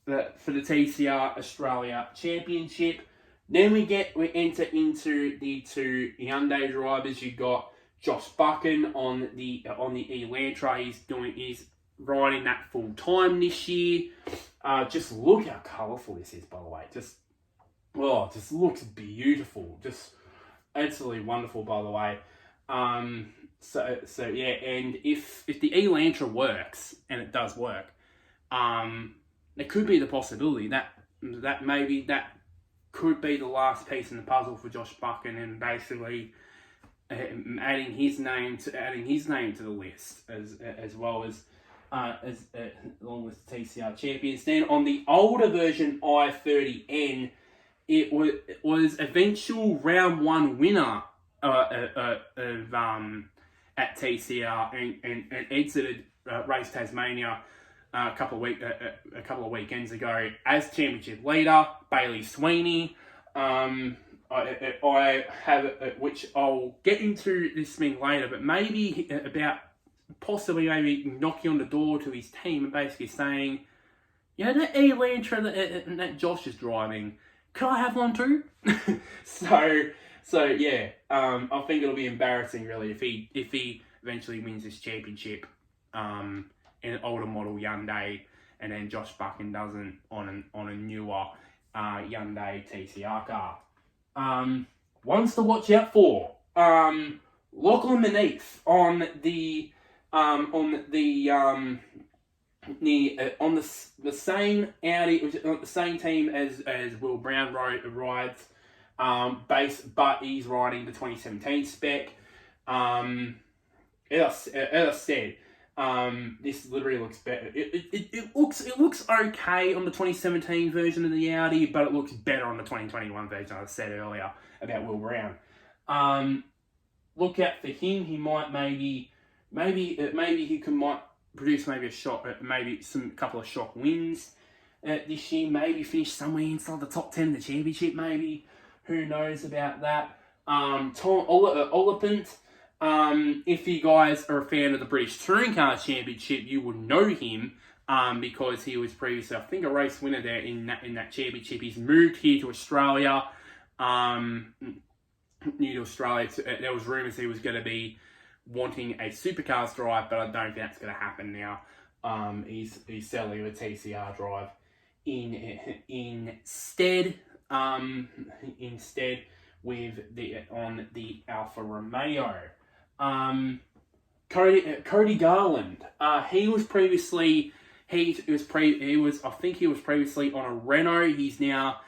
the TCR Australia Championship. Then we enter into the 2 Hyundai drivers. You got Josh Buchan on the Elantra. He's riding that full time this year. Just look how colourful this is, by the way. Just looks beautiful. Just absolutely wonderful, by the way. So yeah, and if the Elantra works, and it does work, there could be the possibility that maybe that could be the last piece in the puzzle for Josh Buchan, and basically adding his name to the list as well as along with the TCR champions. Then on the older version i30N, it was eventual round 1 winner at TCR and exited Race Tasmania a couple of weekends ago as championship leader, Bailey Sweeney. I have, which I'll get into this thing later, but maybe possibly knocking on the door to his team and basically saying, that Elantra that Josh is driving, can I have one too? So yeah, I think it'll be embarrassing really if he eventually wins this championship in an older model Hyundai, and then Josh Buchan doesn't on a newer Hyundai TCR car. Ones to watch out for. Lachlan Manif on the same Audi, the same team as Will Brown rides, but he's riding the 2017 spec. As I said, this literally looks better. It looks okay on the 2017 version of the Audi, but it looks better on the 2021 version. I said earlier about Will Brown. Look out for him. He might maybe he might produce maybe a shot, couple of shock wins this year. Maybe finish somewhere inside the top 10 of the championship. Maybe, who knows about that? Tom Oliphant. If you guys are a fan of the British Touring Car Championship, you will know him because he was previously, I think, a race winner there in that championship. He's moved here to Australia, new to Australia. There was rumours he was going to be wanting a supercars drive, but I don't think that's going to happen now. He's selling a TCR drive instead with on the Alfa Romeo. Cody Garland. He was previously on a Renault. He's now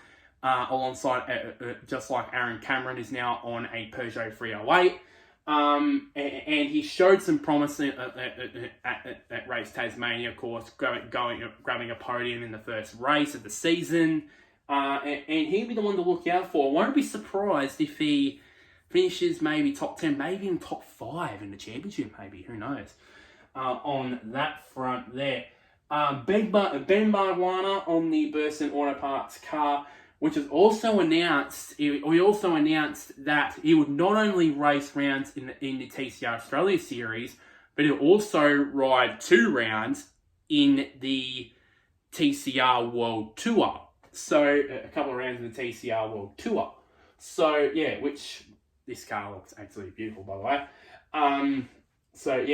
alongside just like Aaron Cameron is now on a Peugeot 308. And he showed some promise at Race Tasmania, of course, grabbing a podium in the first race of the season. And he'd be the one to look out for. I won't be surprised if he finishes maybe top 10, maybe even top 5 in the championship, maybe. Who knows? On that front there. Ben Barwana on the Burson Auto Parts car, which was also announced. He also announced that he would not only race rounds in the TCR Australia series, but he'll also ride 2 rounds in the TCR World Tour. So a couple of rounds in the TCR World Tour. So yeah, which this car looks absolutely beautiful, by the way. So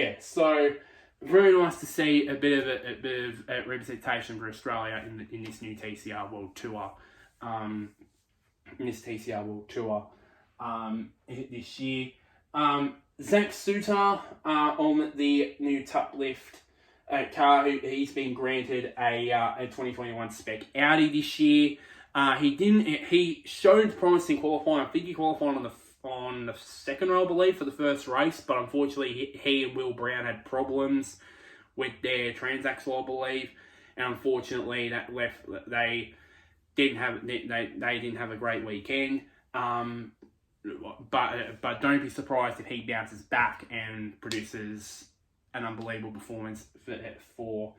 very nice to see a bit of representation for Australia in this new TCR World Tour. This year. Zach Suter on the new Tup Lift car. He's been granted a 2021 spec Audi this year. He showed promising qualifying. I think he qualified on the second row, I believe, for the first race, but unfortunately he and Will Brown had problems with their transaxle, I believe, and unfortunately that left they didn't have a great weekend. But don't be surprised if he bounces back and produces an unbelievable performance for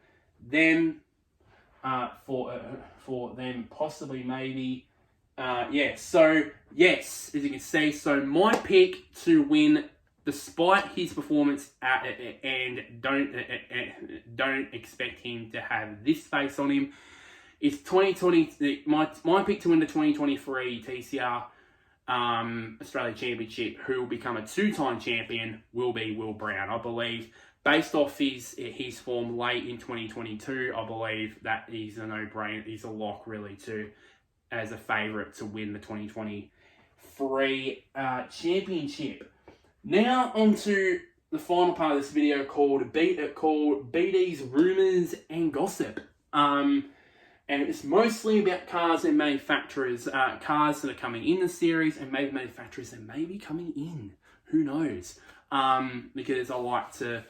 them. For them, possibly, maybe. So yes, as you can see, so my pick to win, despite his performance, and don't expect him to have this face on him, is 2020. My pick to win the 2023 TCR Australia Championship, who will become a 2-time champion, will be Will Brown. I believe, based off his form late in 2022, I believe that he's a no-brainer. He's a lock, really, as a favourite to win the 2023 championship. Now onto the final part of this video called BD's Rumours and Gossip. And it's mostly about cars and manufacturers, cars that are coming in the series, and maybe manufacturers that may be coming in. Who knows? Because I like to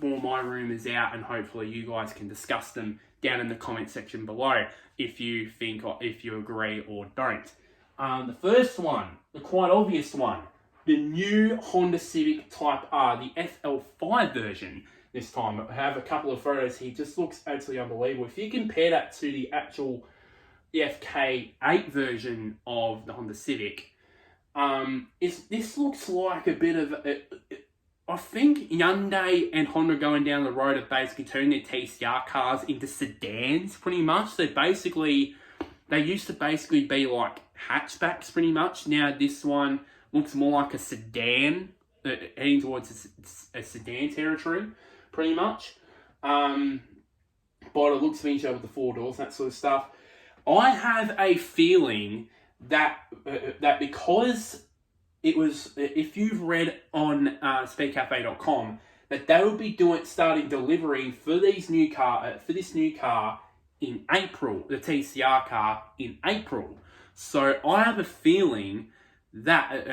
bore my rumours out, and hopefully you guys can discuss them down in the comment section below if you think or if you agree or don't. The first one, the quite obvious one, the new Honda Civic Type R, the FL5 version. This time, I have a couple of photos here. Just looks absolutely unbelievable. If you compare that to the actual FK8 version of the Honda Civic, this looks like a bit of I think Hyundai and Honda going down the road of basically turning their TCR cars into sedans, pretty much. They used to basically be like hatchbacks, pretty much. Now this one looks more like a sedan, heading towards a sedan territory, pretty much. But it looks finished up with the 4 doors, that sort of stuff. I have a feeling that because it was, if you've read on speedcafe.com, that they will be starting delivery for this new car in April, the TCR car in April. So I have a feeling that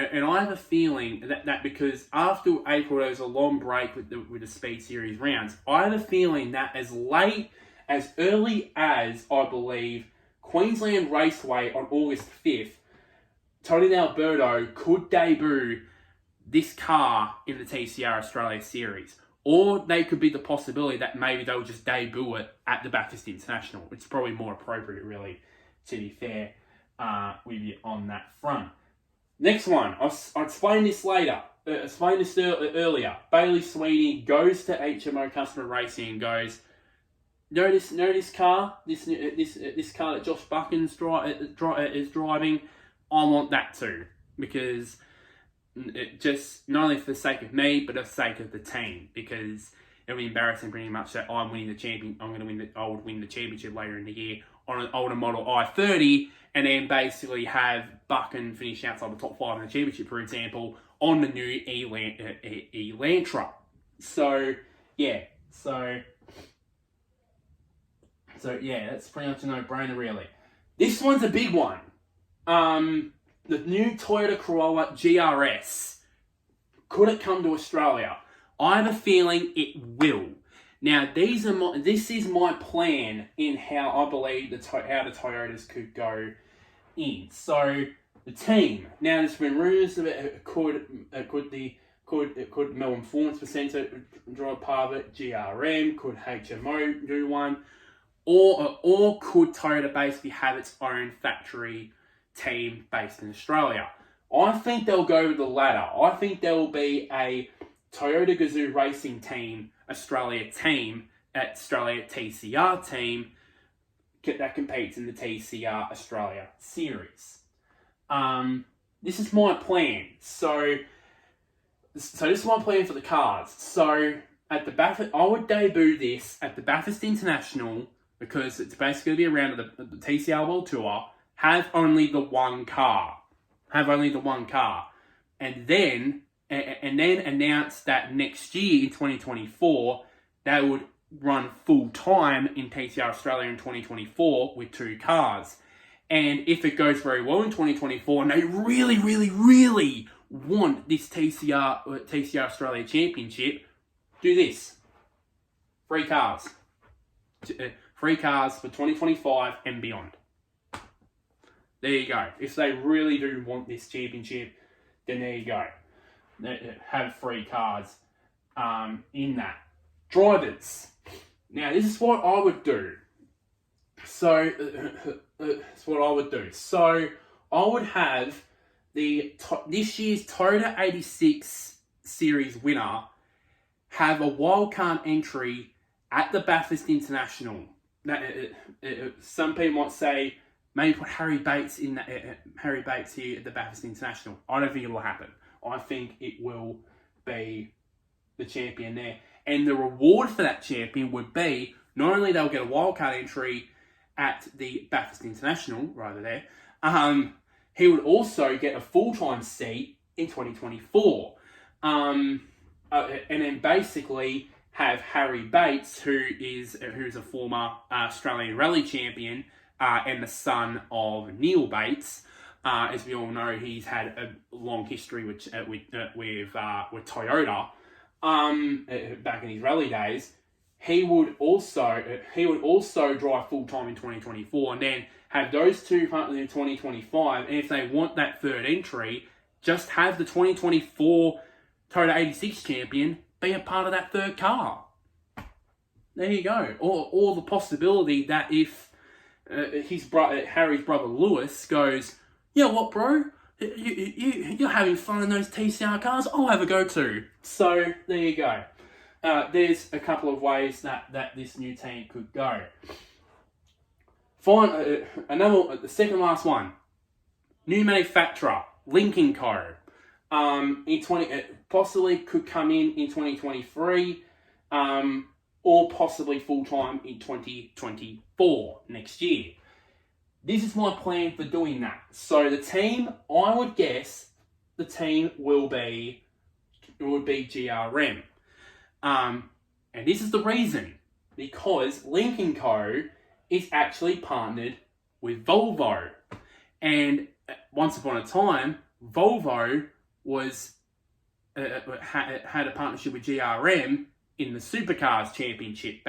because after April there was a long break with the Speed Series rounds, I have a feeling that as early as, I believe, Queensland Raceway on August 5th, Tony Alberto could debut this car in the TCR Australia Series. Or they could be the possibility that maybe they'll just debut it at the Bathurst International. It's probably more appropriate, really, to be fair with you on that front. Next one, I'll explain this later. explained this earlier. Bailey Sweeney goes to HMO Customer Racing and goes, know this car, this car that Josh Buchan's is driving. I want that too, because it just not only for the sake of me, but for the sake of the team, because it'll be embarrassing pretty much that I would win the championship later in the year on an older model i30, and then basically have Buchan finish outside the top 5 in the championship, for example, on the new Elantra. So yeah, that's pretty much a no-brainer, really. This one's a big one. The new Toyota Corolla GRS. Could it come to Australia? I have a feeling it will. Now, this is my plan in how I believe how the Toyotas could go in. So, the team. Now, there's been rumours of it could Melbourne Performance Centre drive part of it, GRM, could HMO do one, or could Toyota basically have its own factory team based in Australia? I think they'll go with the latter. I think there will be a Toyota Gazoo Racing Team Australia TCR team that competes in the TCR Australia series. This is my plan. So this is my plan for the cars. So at the Bathurst, I would debut this at the Bathurst International, because it's basically going to be around the TCR World Tour. Have only the one car. And then announce that next year in 2024, they would run full time in TCR Australia in 2024 with 2 cars. And if it goes very well in 2024 and they really, really, really want this TCR Australia Championship, do this. 3 cars. 3 cars for 2025 and beyond. There you go. If they really do want this championship, then there you go. They have 3 cars in that. Drivers. Now, this is what I would do. So, I would have this year's Toyota 86 Series winner have a wildcard entry at the Bathurst International. Some people might say, maybe put Harry Bates here at the Bathurst International. I don't think it will happen. I think it will be the champion there. And the reward for that champion would be, not only they'll get a wildcard entry at the Bathurst International, right over there, he would also get a full-time seat in 2024. And then basically have Harry Bates, who's a former Australian rally champion, and the son of Neil Bates. As we all know, he's had a long history with Toyota. Back in his rally days, he would also drive full time in 2024, and then have those 2 in 2025. And if they want that third entry, just have the 2024 Toyota 86 champion be a part of that third car. There you go. Or the possibility that if Harry's brother Lewis goes, you know what, bro? You're having fun in those TCR cars. I'll have a go too. So there you go. There's a couple of ways that this new team could go. The second last one. New manufacturer, Lincoln Co. Possibly could come in 2023, or possibly full time in 2024 next year. This is my plan for doing that. So the team, I would guess, the team will be GRM. And this is the reason, because Lincoln Co. is actually partnered with Volvo. And once upon a time, Volvo had a partnership with GRM in the Supercars Championship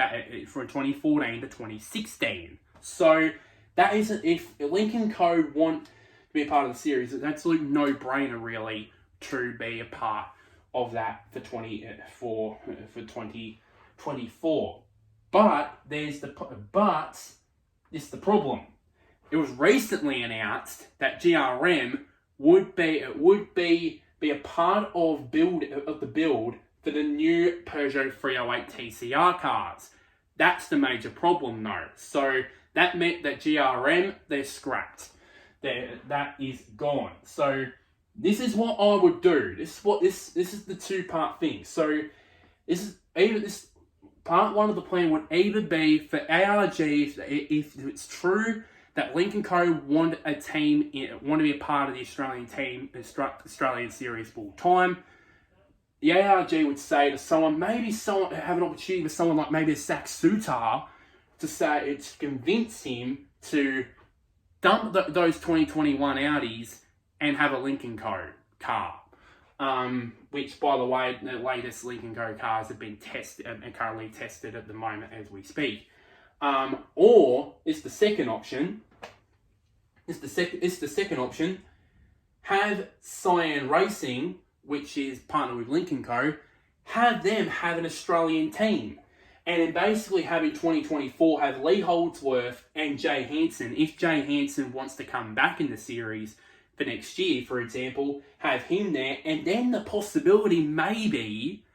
from 2014 to 2016. So that is, if Lincoln Co. want to be a part of the series, it's an absolute no-brainer, really, to be a part of that for 2024. But this is the problem. It was recently announced that GRM would be be a part of the build for the new Peugeot 308 TCR cars. That's the major problem though. So that meant that GRM, they're scrapped. That is gone. So this is what I would do. This is the two-part thing. So this part one of the plan would either be for ARG, if it's true that Link & Co. want to be a part of the Australian team, Australian series full time. The ARG would say to someone, have an opportunity with someone like maybe a Zach Sutar to convince him to dump those 2021 Audis and have a Link & Co. car. Which, by the way, the latest Link & Co. cars have been tested and currently tested at the moment as we speak. Or it's the second option. It's the second option. Have Cyan Racing, which is partnered with Link & Co., have them have an Australian team. And then basically have in 2024 have Lee Holdsworth and Jay Hansen. If Jay Hansen wants to come back in the series for next year, for example, have him there. And then the possibility maybe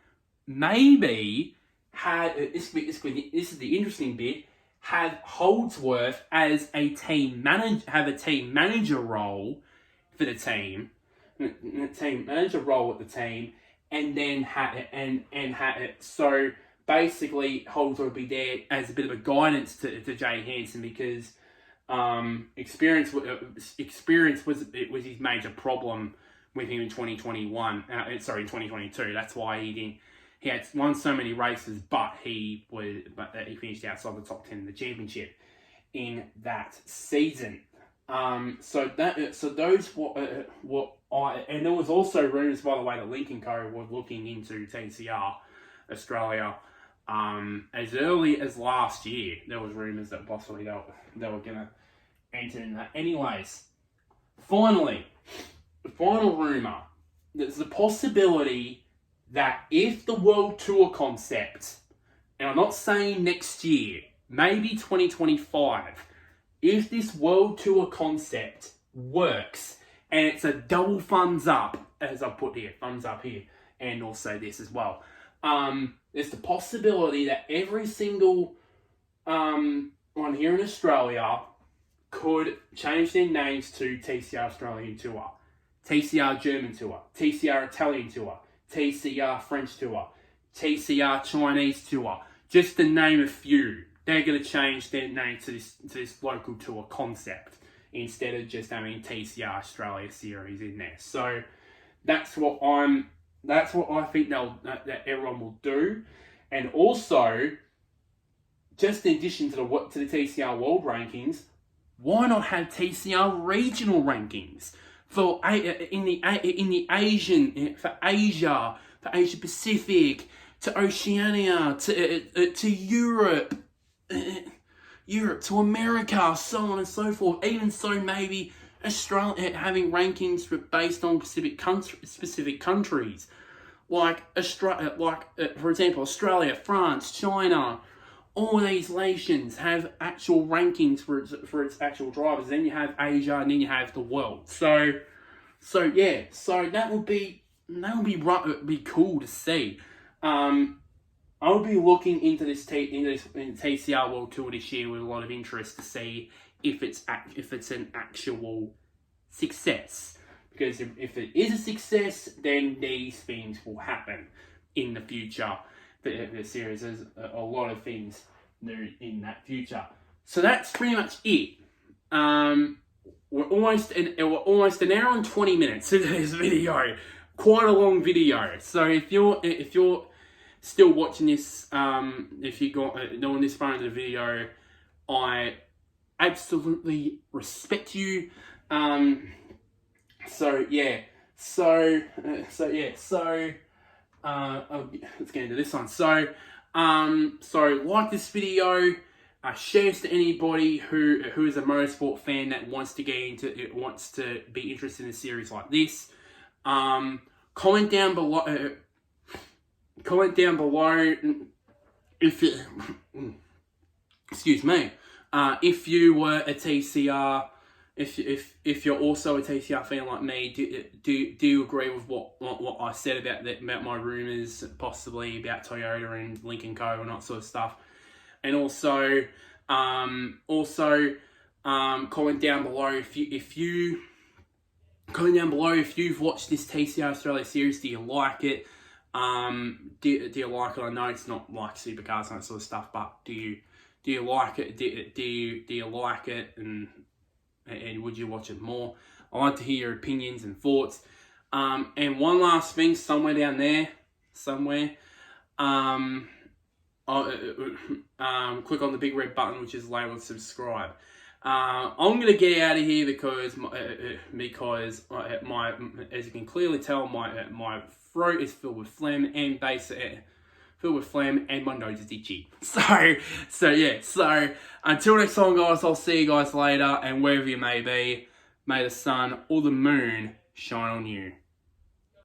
have, this is the interesting bit, have Holdsworth as a team manager role for the team, and then so basically Holdsworth would be there as a bit of a guidance to Jay Hansen, because experience was his major problem with him in 2021. In 2022. That's why he had won so many races, but he finished outside the top 10 in the championship in that season. And there was also rumours, by the way, that Link & Co. was looking into TCR Australia. As early as last year, there was rumours that possibly they were going to enter in that. Anyways, finally, the final rumour, there's a possibility that if the World Tour concept, and I'm not saying next year, maybe 2025, if this World Tour concept works, and it's a double thumbs up, as I put here, thumbs up here, and also this as well, there's the possibility that every single one here in Australia could change their names to TCR Australian Tour, TCR German Tour, TCR Italian Tour, TCR French Tour, TCR Chinese Tour, just to name a few. They're going to change their name to this local tour concept instead of just having TCR Australia series in there. So that's what I think that everyone will do. And also, just in addition to the TCR World Rankings, why not have TCR regional rankings for Asia, for Asia Pacific, to Oceania, to Europe, to America, so on and so forth. Even so, maybe Australia having rankings based on specific countries, like for example, Australia, France, China. All these nations have actual rankings for its actual drivers. Then you have Asia, and then you have the world. So that would be cool to see. I'll be looking into this TCR World Tour this year with a lot of interest to see if it's an actual success. Because if it is a success, then these things will happen in the future. The series, there's a lot of things new in that future. So that's pretty much it. We're almost an hour and 20 minutes into this video. Quite a long video. So if you're still watching this, if you got doing this far into the video, I absolutely respect you. Let's get into this one. So like this video, share this to anybody who is a motorsport fan that wants to be interested in a series like this. Comment down below. If excuse me, if you were a TCR if you're also a TCR fan like me, do you agree with what I said about my rumours, possibly about Toyota and Lincoln Co. and that sort of stuff? And also comment down below if you've watched this TCR Australia series. Do you like it? Do you like it? I know it's not like supercars and that sort of stuff, but do you like it? Do you like it? And would you watch it more? I'd like to hear your opinions and thoughts. And one last thing, somewhere down there, click on the big red button which is labeled subscribe. I'm gonna get out of here because my as you can clearly tell, my throat is filled with phlegm and my nose is itchy. So until next time, guys, I'll see you guys later, and wherever you may be, may the sun or the moon shine on you.